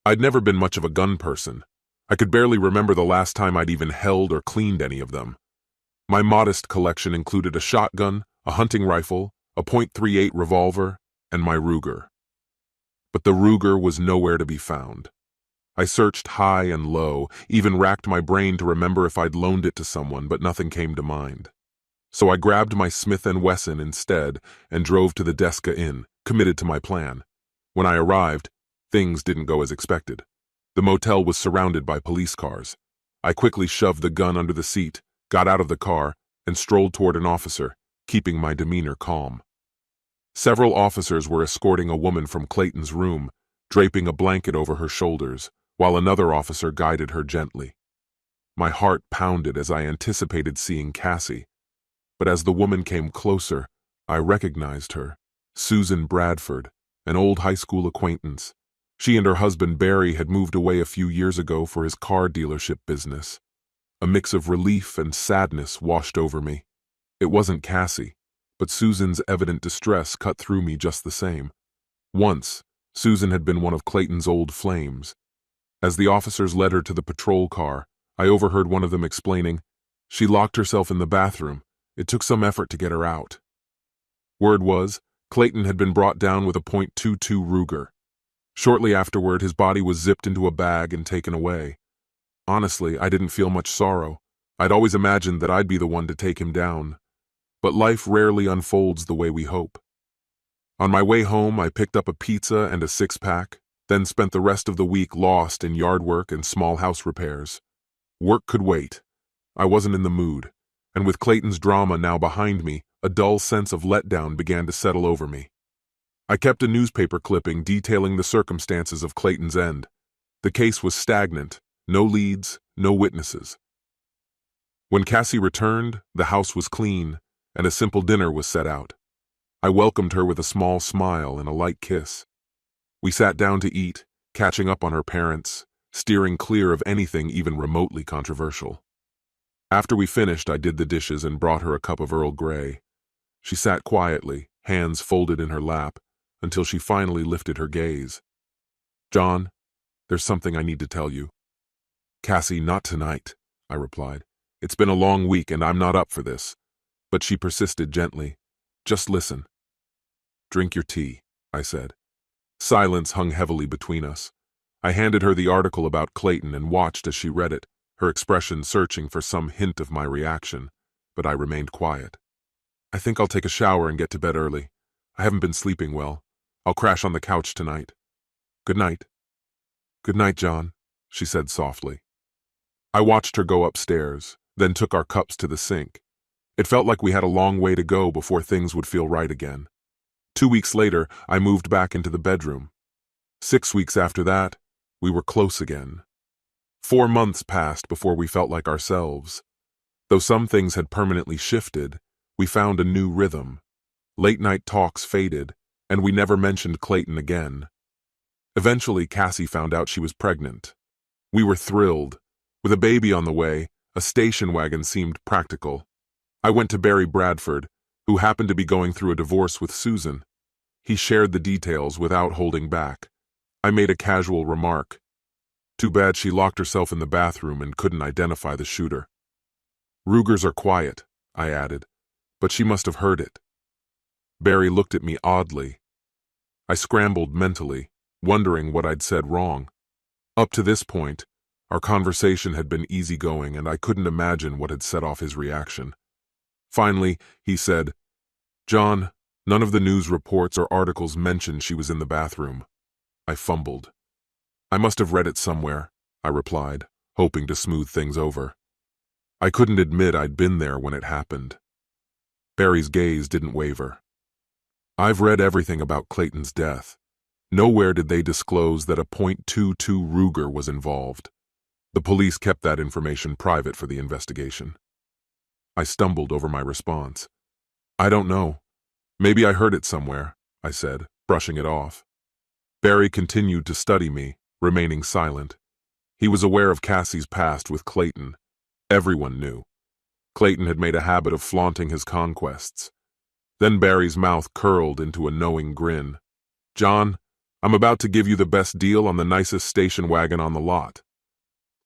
I'd never been much of a gun person. I could barely remember the last time I'd even held or cleaned any of them. My modest collection included a shotgun, a hunting rifle, a .38 revolver, and my Ruger. But the Ruger was nowhere to be found. I searched high and low, even racked my brain to remember if I'd loaned it to someone, but nothing came to mind. So I grabbed my Smith & Wesson instead and drove to the Deska Inn, committed to my plan. When I arrived, things didn't go as expected. The motel was surrounded by police cars. I quickly shoved the gun under the seat, got out of the car, and strolled toward an officer, keeping my demeanor calm. Several officers were escorting a woman from Clayton's room, draping a blanket over her shoulders, while another officer guided her gently. My heart pounded as I anticipated seeing Cassie. But as the woman came closer, I recognized her, Susan Bradford, an old high school acquaintance. She and her husband Barry had moved away a few years ago for his car dealership business. A mix of relief and sadness washed over me. It wasn't Cassie, but Susan's evident distress cut through me just the same. Once, Susan had been one of Clayton's old flames. As the officers led her to the patrol car, I overheard one of them explaining, "She locked herself in the bathroom. It took some effort to get her out." Word was, Clayton had been brought down with a .22 Ruger. Shortly afterward, his body was zipped into a bag and taken away. Honestly, I didn't feel much sorrow. I'd always imagined that I'd be the one to take him down. But life rarely unfolds the way we hope. On my way home, I picked up a pizza and a six-pack, then spent the rest of the week lost in yard work and small house repairs. Work could wait. I wasn't in the mood, and with Clayton's drama now behind me, a dull sense of letdown began to settle over me. I kept a newspaper clipping detailing the circumstances of Clayton's end. The case was stagnant, no leads, no witnesses. When Cassie returned, the house was clean, and a simple dinner was set out. I welcomed her with a small smile and a light kiss. We sat down to eat, catching up on her parents, steering clear of anything even remotely controversial. After we finished, I did the dishes and brought her a cup of Earl Grey. She sat quietly, hands folded in her lap, until she finally lifted her gaze. "John, there's something I need to tell you." "Cassie, not tonight," I replied. "It's been a long week and I'm not up for this." But she persisted gently. "Just listen." "Drink your tea," I said. Silence hung heavily between us. I handed her the article about Clayton and watched as she read it, her expression searching for some hint of my reaction, but I remained quiet. "I think I'll take a shower and get to bed early. I haven't been sleeping well. I'll crash on the couch tonight. Good night." "Good night, John," she said softly. I watched her go upstairs, then took our cups to the sink. It felt like we had a long way to go before things would feel right again. 2 weeks later, I moved back into the bedroom. 6 weeks after that, we were close again. 4 months passed before we felt like ourselves. Though some things had permanently shifted, we found a new rhythm. Late-night talks faded, and we never mentioned Clayton again. Eventually, Cassie found out she was pregnant. We were thrilled. With a baby on the way, a station wagon seemed practical. I went to Barry Bradford, who happened to be going through a divorce with Susan. He shared the details without holding back. I made a casual remark. "Too bad she locked herself in the bathroom and couldn't identify the shooter." "Rugers are quiet," I added, "but she must have heard it." Barry looked at me oddly. I scrambled mentally, wondering what I'd said wrong. Up to this point, our conversation had been easygoing and I couldn't imagine what had set off his reaction. Finally, he said, "John, none of the news reports or articles mentioned she was in the bathroom." I fumbled. "I must have read it somewhere," I replied, hoping to smooth things over. I couldn't admit I'd been there when it happened. Barry's gaze didn't waver. "I've read everything about Clayton's death. Nowhere did they disclose that a .22 Ruger was involved. The police kept that information private for the investigation." I stumbled over my response. "I don't know. Maybe I heard it somewhere," I said, brushing it off. Barry continued to study me, remaining silent. He was aware of Cassie's past with Clayton. Everyone knew. Clayton had made a habit of flaunting his conquests. Then Barry's mouth curled into a knowing grin. "John, I'm about to give you the best deal on the nicest station wagon on the lot."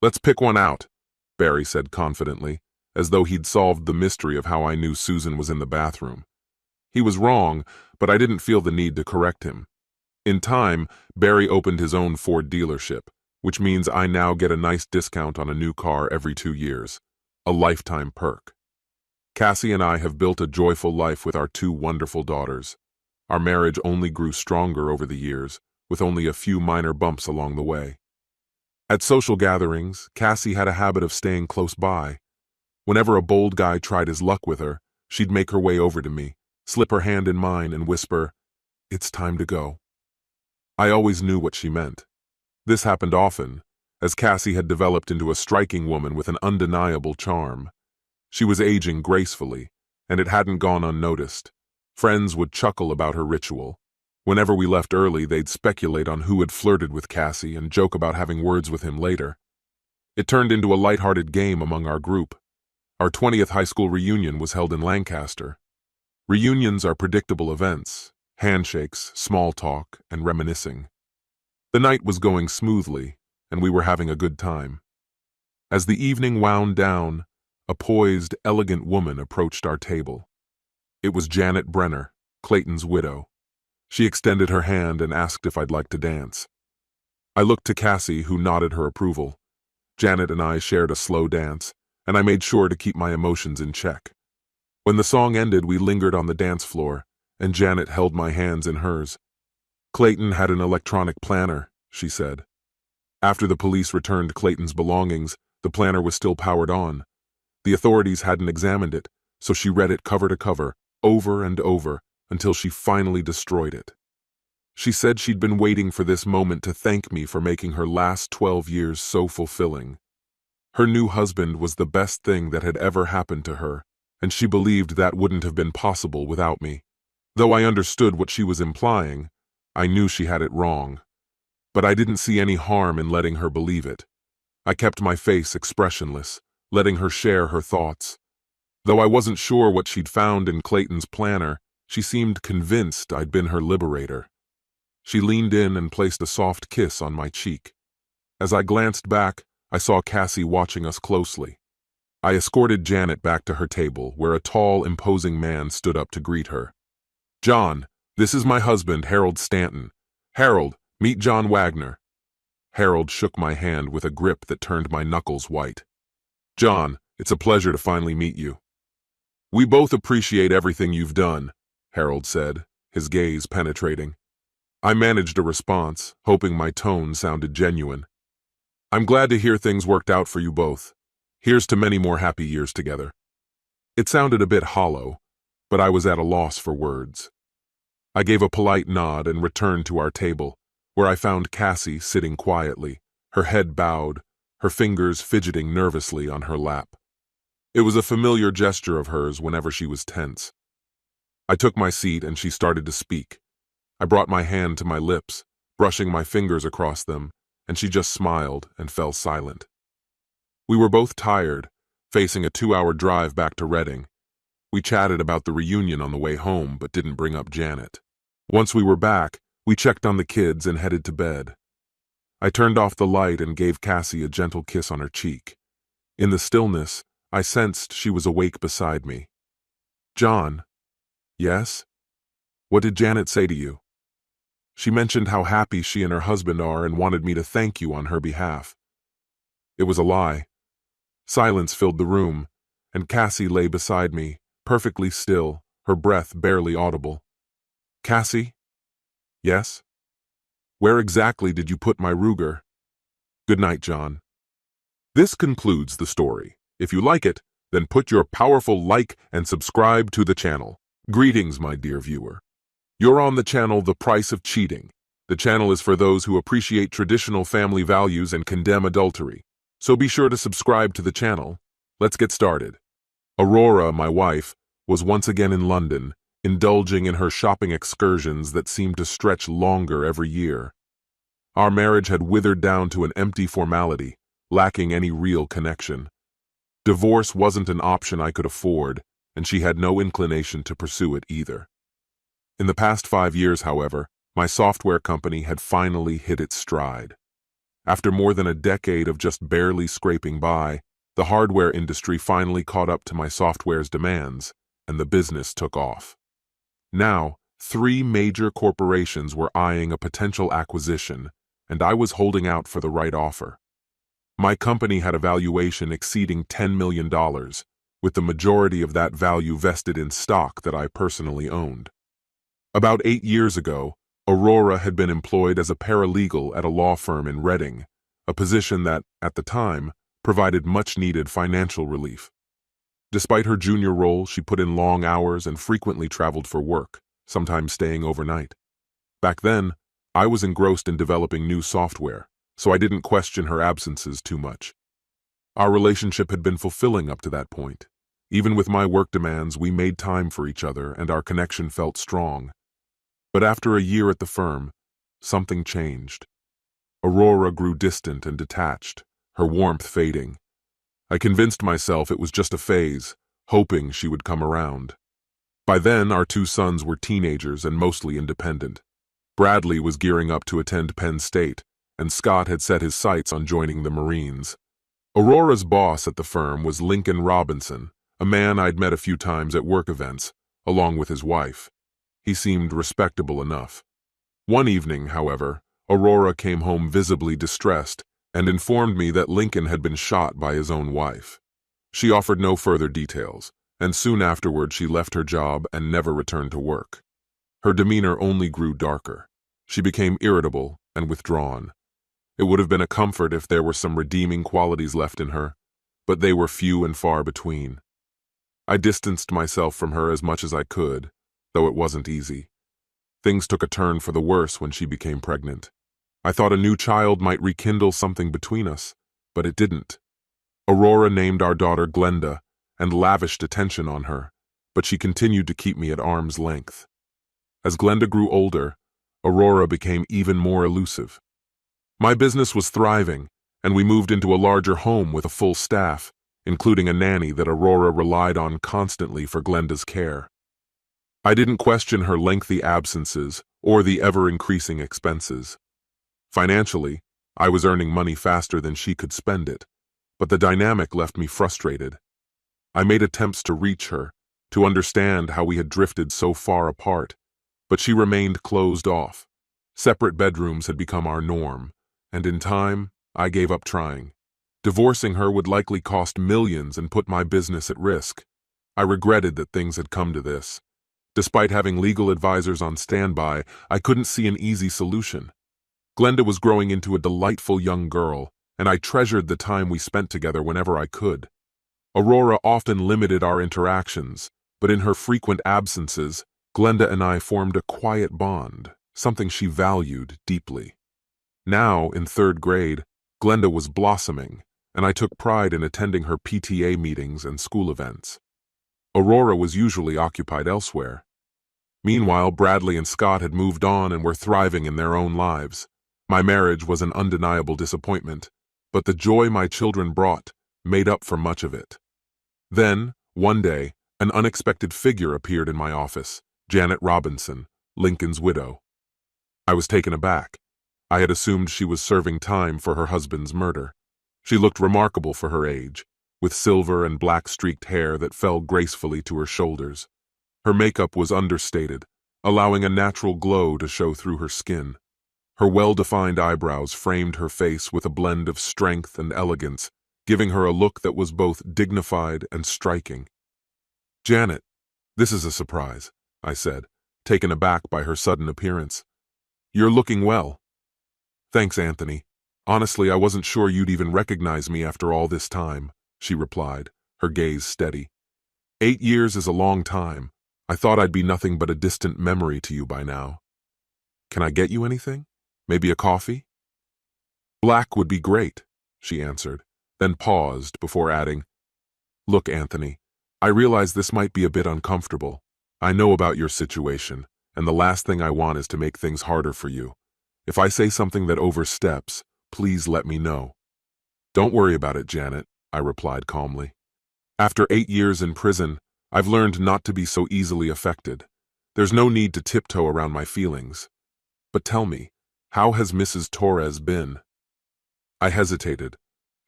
"Let's pick one out," Barry said confidently, as though he'd solved the mystery of how I knew Susan was in the bathroom. He was wrong, but I didn't feel the need to correct him. In time, Barry opened his own Ford dealership, which means I now get a nice discount on a new car every 2 years. A lifetime perk. Cassie and I have built a joyful life with our 2 wonderful daughters. Our marriage only grew stronger over the years, with only a few minor bumps along the way. At social gatherings, Cassie had a habit of staying close by. Whenever a bold guy tried his luck with her, she'd make her way over to me, slip her hand in mine and whisper, "It's time to go." I always knew what she meant. This happened often, as Cassie had developed into a striking woman with an undeniable charm. She was aging gracefully, and it hadn't gone unnoticed. Friends would chuckle about her ritual. Whenever we left early, they'd speculate on who had flirted with Cassie and joke about having words with him later. It turned into a lighthearted game among our group. Our 20th high school reunion was held in Lancaster. Reunions are predictable events, handshakes, small talk, and reminiscing. The night was going smoothly, and we were having a good time. As the evening wound down, a poised, elegant woman approached our table. It was Janet Brenner, Clayton's widow. She extended her hand and asked if I'd like to dance. I looked to Cassie, who nodded her approval. Janet and I shared a slow dance, and I made sure to keep my emotions in check. When the song ended, we lingered on the dance floor, and Janet held my hands in hers. Clayton had an electronic planner, she said. After the police returned Clayton's belongings, the planner was still powered on. The authorities hadn't examined it, so she read it cover to cover, over and over, until she finally destroyed it. She said she'd been waiting for this moment to thank me for making her last 12 years so fulfilling. Her new husband was the best thing that had ever happened to her, and she believed that wouldn't have been possible without me. Though I understood what she was implying, I knew she had it wrong. But I didn't see any harm in letting her believe it. I kept my face expressionless, letting her share her thoughts. Though I wasn't sure what she'd found in Clayton's planner, she seemed convinced I'd been her liberator. She leaned in and placed a soft kiss on my cheek. As I glanced back, I saw Cassie watching us closely. I escorted Janet back to her table, where a tall, imposing man stood up to greet her. "John, this is my husband, Harold Stanton. Harold, meet John Wagner." Harold shook my hand with a grip that turned my knuckles white. "John, it's a pleasure to finally meet you." "We both appreciate everything you've done," Harold said, his gaze penetrating. I managed a response, hoping my tone sounded genuine. "I'm glad to hear things worked out for you both. Here's to many more happy years together." It sounded a bit hollow, but I was at a loss for words. I gave a polite nod and returned to our table, where I found Cassie sitting quietly, her head bowed, her fingers fidgeting nervously on her lap. It was a familiar gesture of hers whenever she was tense. I took my seat and she started to speak. I brought my hand to my lips, brushing my fingers across them, and she just smiled and fell silent. We were both tired, facing a 2-hour drive back to Reading. We chatted about the reunion on the way home, but didn't bring up Janet. Once we were back, we checked on the kids and headed to bed. I turned off the light and gave Cassie a gentle kiss on her cheek. In the stillness, I sensed she was awake beside me. "John." "Yes?" "What did Janet say to you?" "She mentioned how happy she and her husband are and wanted me to thank you on her behalf." It was a lie. Silence filled the room, and Cassie lay beside me, perfectly still, her breath barely audible. "Cassie?" "Yes?" "Where exactly did you put my Ruger?" "Good night, John." This concludes the story. If you like it, then put your powerful like and subscribe to the channel. Greetings, my dear viewer. You're on the channel The Price of Cheating. The channel is for those who appreciate traditional family values and condemn adultery. So be sure to subscribe to the channel. Let's get started. Aurora, my wife, was once again in London, indulging in her shopping excursions that seemed to stretch longer every year. Our marriage had withered down to an empty formality, lacking any real connection. Divorce wasn't an option I could afford, and she had no inclination to pursue it either. In the past 5 years, however, my software company had finally hit its stride. After more than a decade of just barely scraping by, the hardware industry finally caught up to my software's demands, and the business took off. Now, 3 major corporations were eyeing a potential acquisition, and I was holding out for the right offer. My company had a valuation exceeding $10 million, with the majority of that value vested in stock that I personally owned. About 8 years ago, Aurora had been employed as a paralegal at a law firm in Reading, a position that, at the time, provided much-needed financial relief. Despite her junior role, she put in long hours and frequently traveled for work, sometimes staying overnight. Back then, I was engrossed in developing new software, so I didn't question her absences too much. Our relationship had been fulfilling up to that point. Even with my work demands, we made time for each other and our connection felt strong. But after a year at the firm, something changed. Aurora grew distant and detached, her warmth fading. I convinced myself it was just a phase, hoping she would come around. By then, our two sons were teenagers and mostly independent. Bradley was gearing up to attend Penn State, and Scott had set his sights on joining the Marines. Aurora's boss at the firm was Lincoln Robinson, a man I'd met a few times at work events, along with his wife. He seemed respectable enough. One evening, however, Aurora came home visibly distressed and informed me that Lincoln had been shot by his own wife. She offered no further details, and soon afterward she left her job and never returned to work. Her demeanor only grew darker. She became irritable and withdrawn. It would have been a comfort if there were some redeeming qualities left in her, but they were few and far between. I distanced myself from her as much as I could, though it wasn't easy. Things took a turn for the worse when she became pregnant. I thought a new child might rekindle something between us, but it didn't. Aurora named our daughter Glenda and lavished attention on her, but she continued to keep me at arm's length. As Glenda grew older, Aurora became even more elusive. My business was thriving, and we moved into a larger home with a full staff, including a nanny that Aurora relied on constantly for Glenda's care. I didn't question her lengthy absences or the ever-increasing expenses. Financially, I was earning money faster than she could spend it, but the dynamic left me frustrated. I made attempts to reach her, to understand how we had drifted so far apart, but she remained closed off. Separate bedrooms had become our norm, and in time, I gave up trying. Divorcing her would likely cost millions and put my business at risk. I regretted that things had come to this. Despite having legal advisors on standby, I couldn't see an easy solution. Glenda was growing into a delightful young girl, and I treasured the time we spent together whenever I could. Aurora often limited our interactions, but in her frequent absences, Glenda and I formed a quiet bond, something she valued deeply. Now, in third grade, Glenda was blossoming, and I took pride in attending her PTA meetings and school events. Aurora was usually occupied elsewhere. Meanwhile, Bradley and Scott had moved on and were thriving in their own lives. My marriage was an undeniable disappointment, but the joy my children brought made up for much of it. Then, one day, an unexpected figure appeared in my office, Janet Robinson, Lincoln's widow. I was taken aback. I had assumed she was serving time for her husband's murder. She looked remarkable for her age, with silver and black-streaked hair that fell gracefully to her shoulders. Her makeup was understated, allowing a natural glow to show through her skin. Her well-defined eyebrows framed her face with a blend of strength and elegance, giving her a look that was both dignified and striking. "Janet, this is a surprise," I said, taken aback by her sudden appearance. "You're looking well." "Thanks, Anthony. Honestly, I wasn't sure you'd even recognize me after all this time," she replied, her gaze steady. 8 years is a long time. I thought I'd be nothing but a distant memory to you by now. Can I get you anything? Maybe a coffee?" "Black would be great," she answered, then paused before adding, "Look, Anthony, I realize this might be a bit uncomfortable. I know about your situation, and the last thing I want is to make things harder for you. If I say something that oversteps, please let me know." "Don't worry about it, Janet," I replied calmly. "After 8 years in prison, I've learned not to be so easily affected. There's no need to tiptoe around my feelings. But tell me, how has Mrs. Torres been?" I hesitated,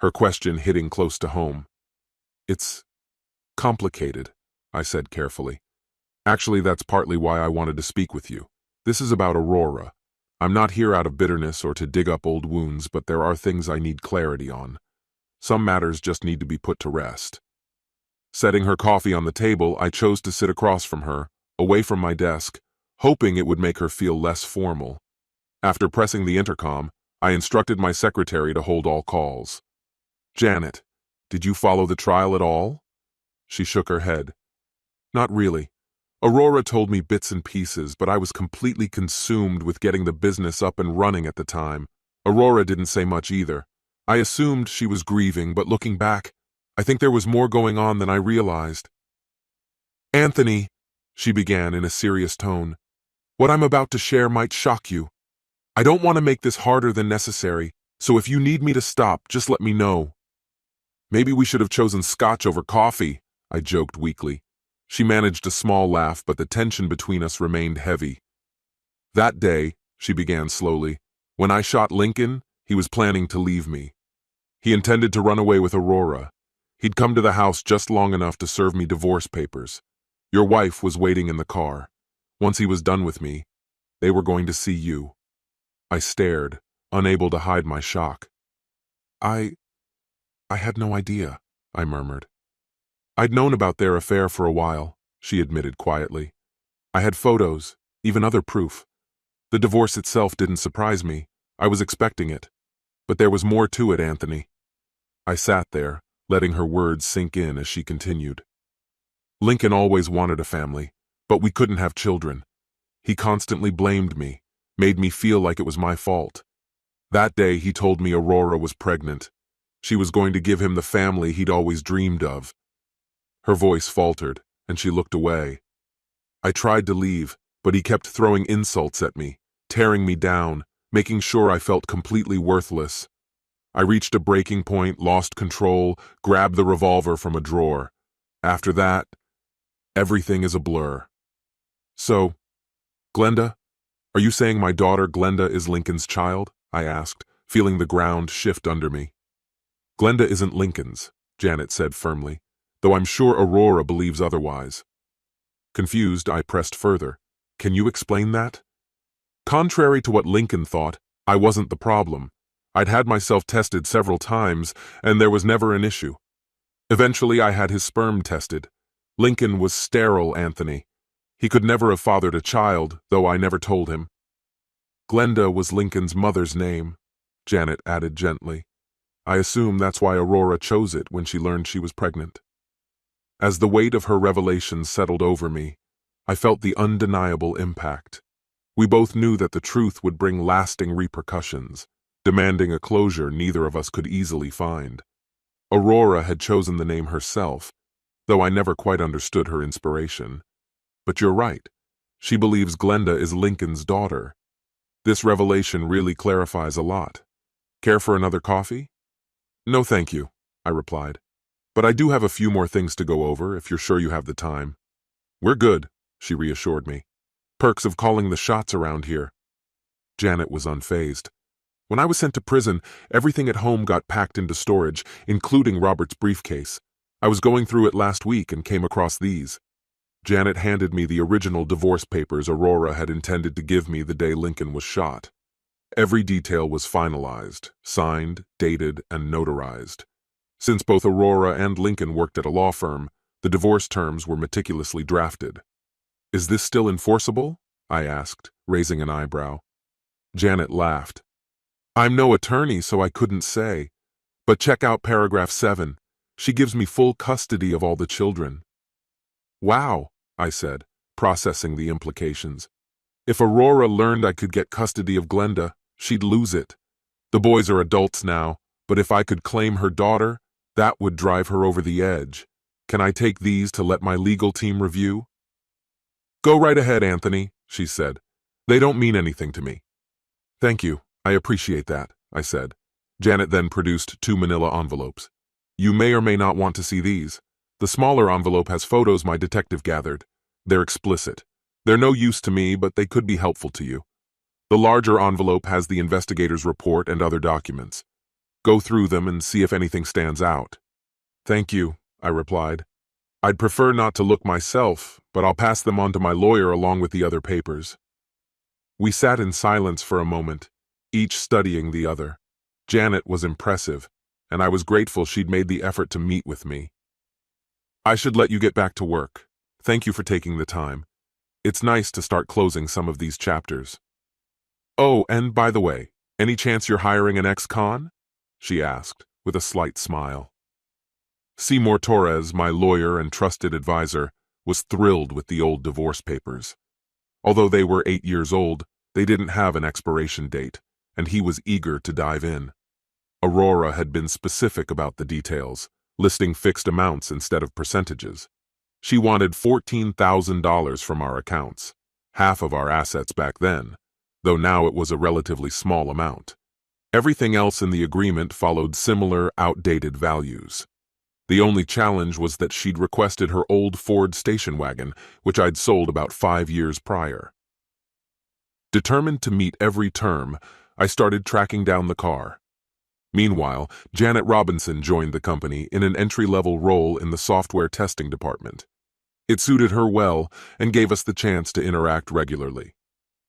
her question hitting close to home. "It's complicated," I said carefully. "Actually, that's partly why I wanted to speak with you. This is about Aurora. I'm not here out of bitterness or to dig up old wounds, but there are things I need clarity on. Some matters just need to be put to rest." Setting her coffee on the table, I chose to sit across from her, away from my desk, hoping it would make her feel less formal. After pressing the intercom, I instructed my secretary to hold all calls. "Janet, did you follow the trial at all?" She shook her head. "Not really. Aurora told me bits and pieces, but I was completely consumed with getting the business up and running at the time. Aurora didn't say much either. I assumed she was grieving, but looking back, I think there was more going on than I realized." "Anthony," she began in a serious tone, "what I'm about to share might shock you. I don't want to make this harder than necessary, so if you need me to stop, just let me know." "Maybe we should have chosen scotch over coffee," I joked weakly. She managed a small laugh, but the tension between us remained heavy. That day, she began slowly, when I shot Lincoln, he was planning to leave me. He intended to run away with Aurora. He'd come to the house just long enough to serve me divorce papers. Your wife was waiting in the car. Once he was done with me, they were going to see you. I stared, unable to hide my shock. I had no idea, I murmured. I'd known about their affair for a while, she admitted quietly. I had photos, even other proof. The divorce itself didn't surprise me. I was expecting it. But there was more to it, Anthony. I sat there, letting her words sink in as she continued. Lincoln always wanted a family, but we couldn't have children. He constantly blamed me, made me feel like it was my fault. That day he told me Aurora was pregnant. She was going to give him the family he'd always dreamed of. Her voice faltered, and she looked away. I tried to leave, but he kept throwing insults at me, tearing me down, making sure I felt completely worthless. I reached a breaking point, lost control, grabbed the revolver from a drawer. After that, everything is a blur. So, Glenda, are you saying my daughter Glenda is Lincoln's child? I asked, feeling the ground shift under me. Glenda isn't Lincoln's, Janet said firmly, though I'm sure Aurora believes otherwise. Confused, I pressed further. Can you explain that? Contrary to what Lincoln thought, I wasn't the problem. I'd had myself tested several times, and there was never an issue. Eventually, I had his sperm tested. Lincoln was sterile, Anthony. He could never have fathered a child, though I never told him. Glenda was Lincoln's mother's name, Janet added gently. I assume that's why Aurora chose it when she learned she was pregnant. As the weight of her revelations settled over me, I felt the undeniable impact. We both knew that the truth would bring lasting repercussions, demanding a closure neither of us could easily find. Aurora had chosen the name herself, though I never quite understood her inspiration. But you're right. She believes Glenda is Lincoln's daughter. This revelation really clarifies a lot. Care for another coffee? No, thank you, I replied. But I do have a few more things to go over if you're sure you have the time. We're good, she reassured me. Perks of calling the shots around here. Janet was unfazed. When I was sent to prison, everything at home got packed into storage, including Robert's briefcase. I was going through it last week and came across these. Janet handed me the original divorce papers Aurora had intended to give me the day Lincoln was shot. Every detail was finalized, signed, dated, and notarized. Since both Aurora and Lincoln worked at a law firm, the divorce terms were meticulously drafted. Is this still enforceable? I asked, raising an eyebrow. Janet laughed. I'm no attorney, so I couldn't say. But check out paragraph 7. She gives me full custody of all the children. Wow, I said, processing the implications. If Aurora learned I could get custody of Glenda, she'd lose it. The boys are adults now, but if I could claim her daughter, that would drive her over the edge. Can I take these to let my legal team review? Go right ahead, Anthony, she said. They don't mean anything to me. Thank you, I appreciate that, I said. Janet then produced 2 manila envelopes. You may or may not want to see these. The smaller envelope has photos my detective gathered. They're explicit. They're no use to me, but they could be helpful to you. The larger envelope has the investigator's report and other documents. Go through them and see if anything stands out. Thank you, I replied. I'd prefer not to look myself, but I'll pass them on to my lawyer along with the other papers. We sat in silence for a moment, each studying the other. Janet was impressive, and I was grateful she'd made the effort to meet with me. I should let you get back to work. Thank you for taking the time. It's nice to start closing some of these chapters. Oh, and by the way, any chance you're hiring an ex-con? She asked, with a slight smile. Seymour Torres, my lawyer and trusted advisor, was thrilled with the old divorce papers. Although they were 8 years old, they didn't have an expiration date, and he was eager to dive in. Aurora had been specific about the details, listing fixed amounts instead of percentages. She wanted $14,000 from our accounts, half of our assets back then, though now it was a relatively small amount. Everything else in the agreement followed similar, outdated values. The only challenge was that she'd requested her old Ford station wagon, which I'd sold about 5 years prior. Determined to meet every term, I started tracking down the car. Meanwhile, Janet Robinson joined the company in an entry-level role in the software testing department. It suited her well and gave us the chance to interact regularly.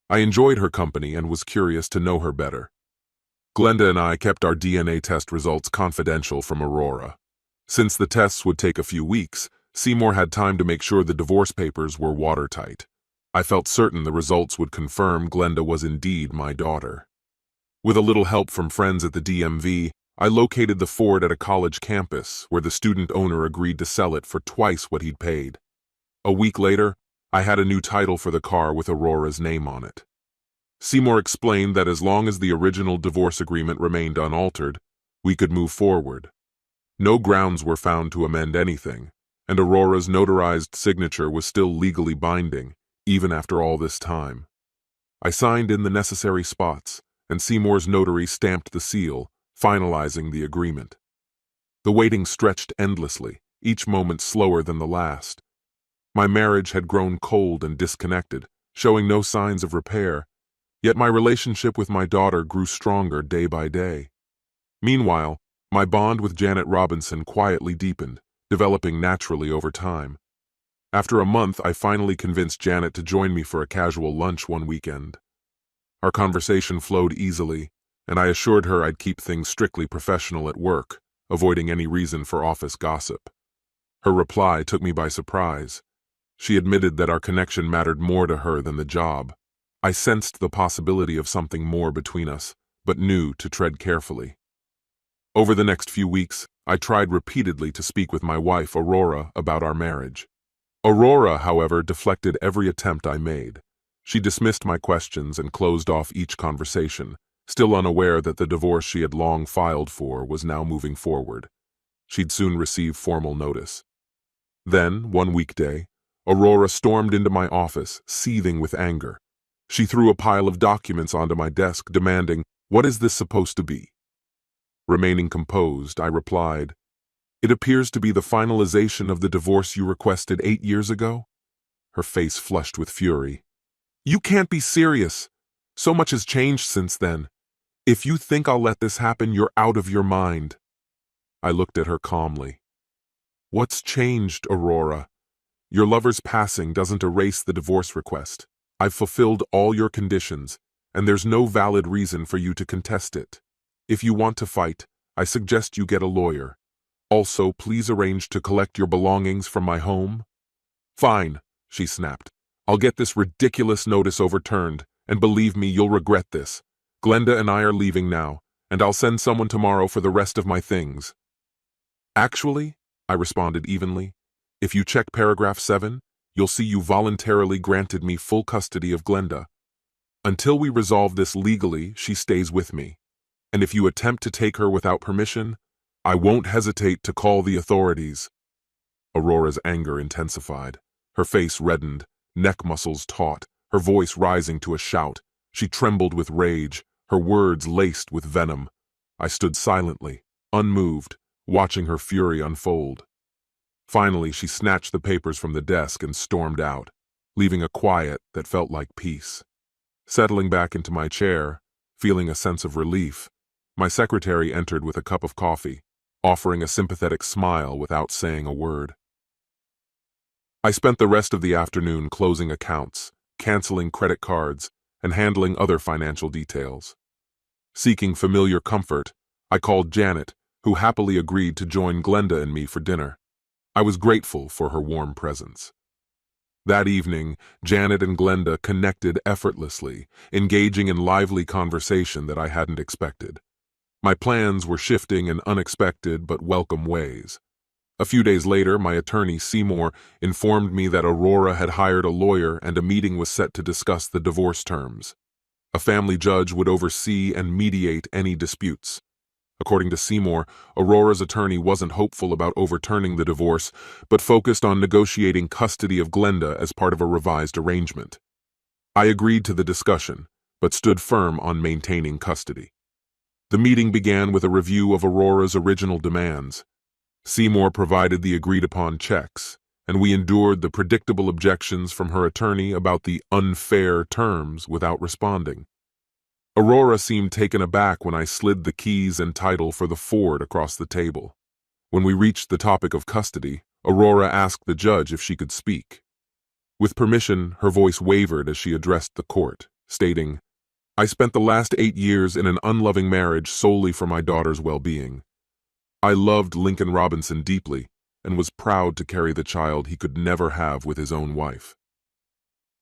I enjoyed her company and was curious to know her better. Glenda and I kept our DNA test results confidential from Aurora. Since the tests would take a few weeks, Seymour had time to make sure the divorce papers were watertight. I felt certain the results would confirm Glenda was indeed my daughter. With a little help from friends at the DMV, I located the Ford at a college campus where the student owner agreed to sell it for twice what he'd paid. A week later, I had a new title for the car with Aurora's name on it. Seymour explained that as long as the original divorce agreement remained unaltered, we could move forward. No grounds were found to amend anything, and Aurora's notarized signature was still legally binding, even after all this time. I signed in the necessary spots, and Seymour's notary stamped the seal, finalizing the agreement. The waiting stretched endlessly, each moment slower than the last. My marriage had grown cold and disconnected, showing no signs of repair, yet my relationship with my daughter grew stronger day by day. Meanwhile, my bond with Janet Robinson quietly deepened, developing naturally over time. After a month, I finally convinced Janet to join me for a casual lunch one weekend. Our conversation flowed easily, and I assured her I'd keep things strictly professional at work, avoiding any reason for office gossip. Her reply took me by surprise. She admitted that our connection mattered more to her than the job. I sensed the possibility of something more between us, but knew to tread carefully. Over the next few weeks, I tried repeatedly to speak with my wife, Aurora, about our marriage. Aurora, however, deflected every attempt I made. She dismissed my questions and closed off each conversation, still unaware that the divorce she had long filed for was now moving forward. She'd soon receive formal notice. Then, one weekday, Aurora stormed into my office, seething with anger. She threw a pile of documents onto my desk, demanding, "What is this supposed to be?" Remaining composed, I replied, "It appears to be the finalization of the divorce you requested 8 years ago." Her face flushed with fury. "You can't be serious. So much has changed since then. If you think I'll let this happen, you're out of your mind." I looked at her calmly. "What's changed, Aurora? Your lover's passing doesn't erase the divorce request. I've fulfilled all your conditions, and there's no valid reason for you to contest it. If you want to fight, I suggest you get a lawyer. Also, please arrange to collect your belongings from my home." "Fine," she snapped. "I'll get this ridiculous notice overturned, and believe me, you'll regret this. Glenda and I are leaving now, and I'll send someone tomorrow for the rest of my things." "Actually," I responded evenly, "if you check paragraph 7, you'll see you voluntarily granted me full custody of Glenda. Until we resolve this legally, she stays with me. And if you attempt to take her without permission, I won't hesitate to call the authorities." Aurora's anger intensified. Her face reddened, neck muscles taut, her voice rising to a shout. She trembled with rage, her words laced with venom. I stood silently, unmoved, watching her fury unfold. Finally, she snatched the papers from the desk and stormed out, leaving a quiet that felt like peace. Settling back into my chair, feeling a sense of relief, my secretary entered with a cup of coffee, offering a sympathetic smile without saying a word. I spent the rest of the afternoon closing accounts, canceling credit cards, and handling other financial details. Seeking familiar comfort, I called Janet, who happily agreed to join Glenda and me for dinner. I was grateful for her warm presence. That evening, Janet and Glenda connected effortlessly, engaging in lively conversation that I hadn't expected. My plans were shifting in unexpected but welcome ways. A few days later, my attorney, Seymour, informed me that Aurora had hired a lawyer and a meeting was set to discuss the divorce terms. A family judge would oversee and mediate any disputes. According to Seymour, Aurora's attorney wasn't hopeful about overturning the divorce, but focused on negotiating custody of Glenda as part of a revised arrangement. I agreed to the discussion, but stood firm on maintaining custody. The meeting began with a review of Aurora's original demands. Seymour provided the agreed-upon checks, and we endured the predictable objections from her attorney about the unfair terms without responding. Aurora seemed taken aback when I slid the keys and title for the Ford across the table. When we reached the topic of custody, Aurora asked the judge if she could speak. With permission, her voice wavered as she addressed the court, stating, "I spent the last 8 years in an unloving marriage solely for my daughter's well-being. I loved Lincoln Robinson deeply and was proud to carry the child he could never have with his own wife.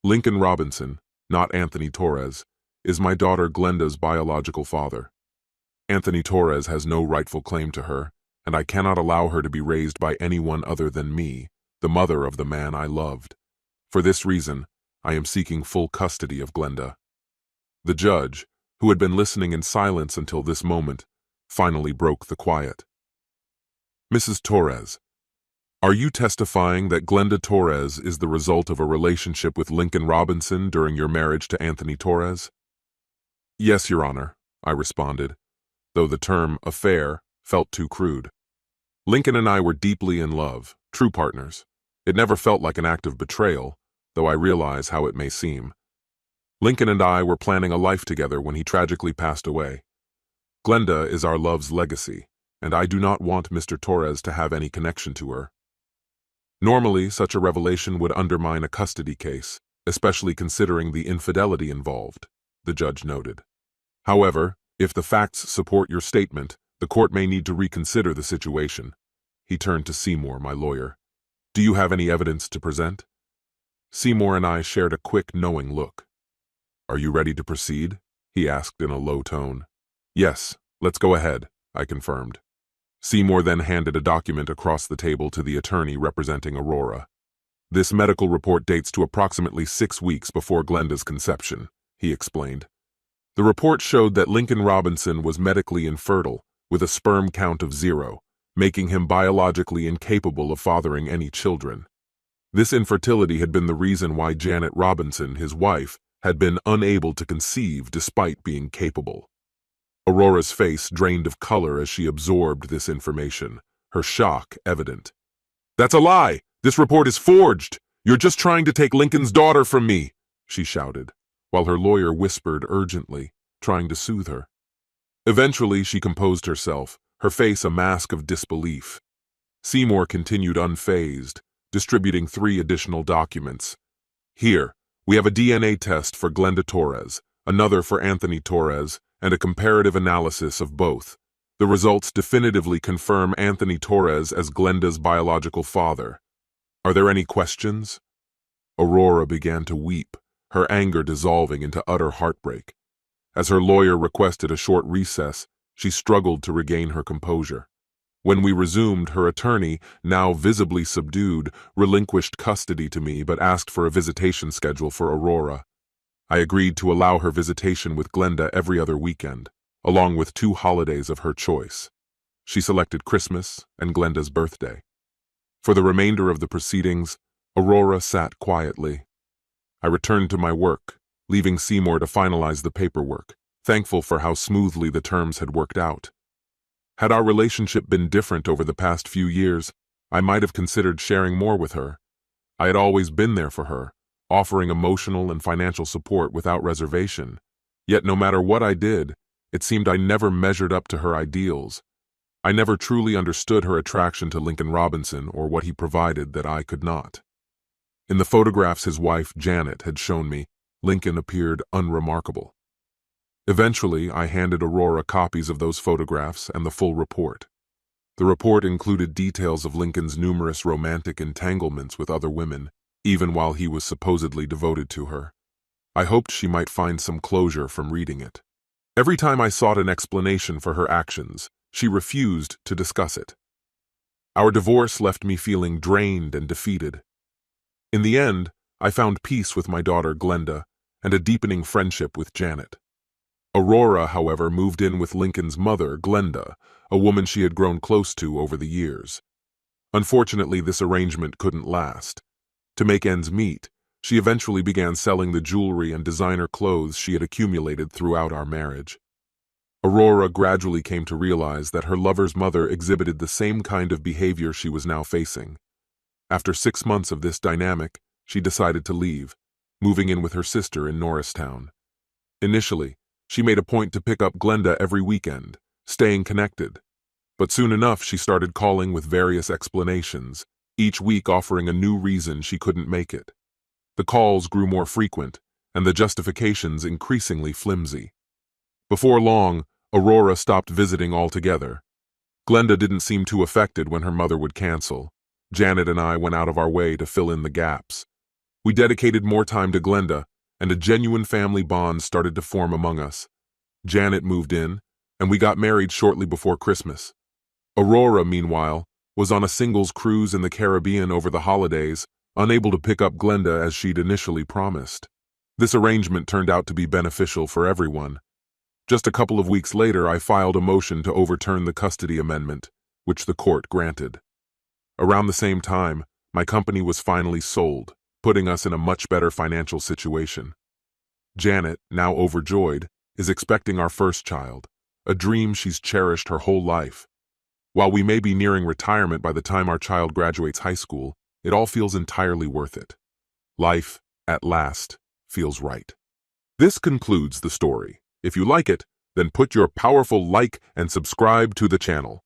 Lincoln Robinson, not Anthony Torres, is my daughter Glenda's biological father. Anthony Torres has no rightful claim to her, and I cannot allow her to be raised by anyone other than me, the mother of the man I loved. For this reason, I am seeking full custody of Glenda." The judge, who had been listening in silence until this moment, finally broke the quiet. "Mrs. Torres, are you testifying that Glenda Torres is the result of a relationship with Lincoln Robinson during your marriage to Anthony Torres?" "Yes, Your Honor," I responded, though the term affair felt too crude. "Lincoln and I were deeply in love, true partners. It never felt like an act of betrayal, though I realize how it may seem. Lincoln and I were planning a life together when he tragically passed away. Glenda is our love's legacy, and I do not want Mr. Torres to have any connection to her. Normally, such a revelation would undermine a custody case, especially considering the infidelity involved," the judge noted. "However, if the facts support your statement, the court may need to reconsider the situation." He turned to Seymour, my lawyer. "Do you have any evidence to present?" Seymour and I shared a quick, knowing look. "Are you ready to proceed?" he asked in a low tone. "Yes, let's go ahead," I confirmed. Seymour then handed a document across the table to the attorney representing Aurora. "This medical report dates to approximately 6 weeks before Glenda's conception," he explained. "The report showed that Lincoln Robinson was medically infertile, with a sperm count of 0, making him biologically incapable of fathering any children. This infertility had been the reason why Janet Robinson, his wife, had been unable to conceive despite being capable." Aurora's face drained of color as she absorbed this information, her shock evident. "That's a lie! This report is forged! You're just trying to take Lincoln's daughter from me!" she shouted, while her lawyer whispered urgently, trying to soothe her. Eventually, she composed herself, her face a mask of disbelief. Seymour continued unfazed, distributing 3 additional documents. "Here, we have a DNA test for Glenda Torres, another for Anthony Torres, and a comparative analysis of both. The results definitively confirm Anthony Torres as Glenda's biological father. Are there any questions?" Aurora began to weep, her anger dissolving into utter heartbreak. As her lawyer requested a short recess, she struggled to regain her composure. When we resumed, her attorney, now visibly subdued, relinquished custody to me but asked for a visitation schedule for Aurora. I agreed to allow her visitation with Glenda every other weekend, along with 2 holidays of her choice. She selected Christmas and Glenda's birthday. For the remainder of the proceedings, Aurora sat quietly. I returned to my work, leaving Seymour to finalize the paperwork, thankful for how smoothly the terms had worked out. Had our relationship been different over the past few years, I might have considered sharing more with her. I had always been there for her, offering emotional and financial support without reservation. Yet no matter what I did, it seemed I never measured up to her ideals. I never truly understood her attraction to Lincoln Robinson or what he provided that I could not. In the photographs his wife, Janet, had shown me, Lincoln appeared unremarkable. Eventually, I handed Aurora copies of those photographs and the full report. The report included details of Lincoln's numerous romantic entanglements with other women, even while he was supposedly devoted to her. I hoped she might find some closure from reading it. Every time I sought an explanation for her actions, she refused to discuss it. Our divorce left me feeling drained and defeated. In the end, I found peace with my daughter Glenda and a deepening friendship with Janet. Aurora, however, moved in with Lincoln's mother, Glenda, a woman she had grown close to over the years. Unfortunately, this arrangement couldn't last. To make ends meet, she eventually began selling the jewelry and designer clothes she had accumulated throughout our marriage. Aurora gradually came to realize that her lover's mother exhibited the same kind of behavior she was now facing. After 6 months of this dynamic, she decided to leave, moving in with her sister in Norristown. Initially, she made a point to pick up Glenda every weekend, staying connected. But soon enough, she started calling with various explanations, each week offering a new reason she couldn't make it. The calls grew more frequent, and the justifications increasingly flimsy. Before long, Aurora stopped visiting altogether. Glenda didn't seem too affected when her mother would cancel. Janet and I went out of our way to fill in the gaps. We dedicated more time to Glenda, and a genuine family bond started to form among us. Janet moved in, and we got married shortly before Christmas. Aurora, meanwhile, was on a singles cruise in the Caribbean over the holidays, unable to pick up Glenda as she'd initially promised. This arrangement turned out to be beneficial for everyone. Just a couple of weeks later, I filed a motion to overturn the custody amendment, which the court granted. Around the same time, my company was finally sold, putting us in a much better financial situation. Janet, now overjoyed, is expecting our first child, a dream she's cherished her whole life. While we may be nearing retirement by the time our child graduates high school, it all feels entirely worth it. Life, at last, feels right. This concludes the story. If you like it, then put your powerful like and subscribe to the channel.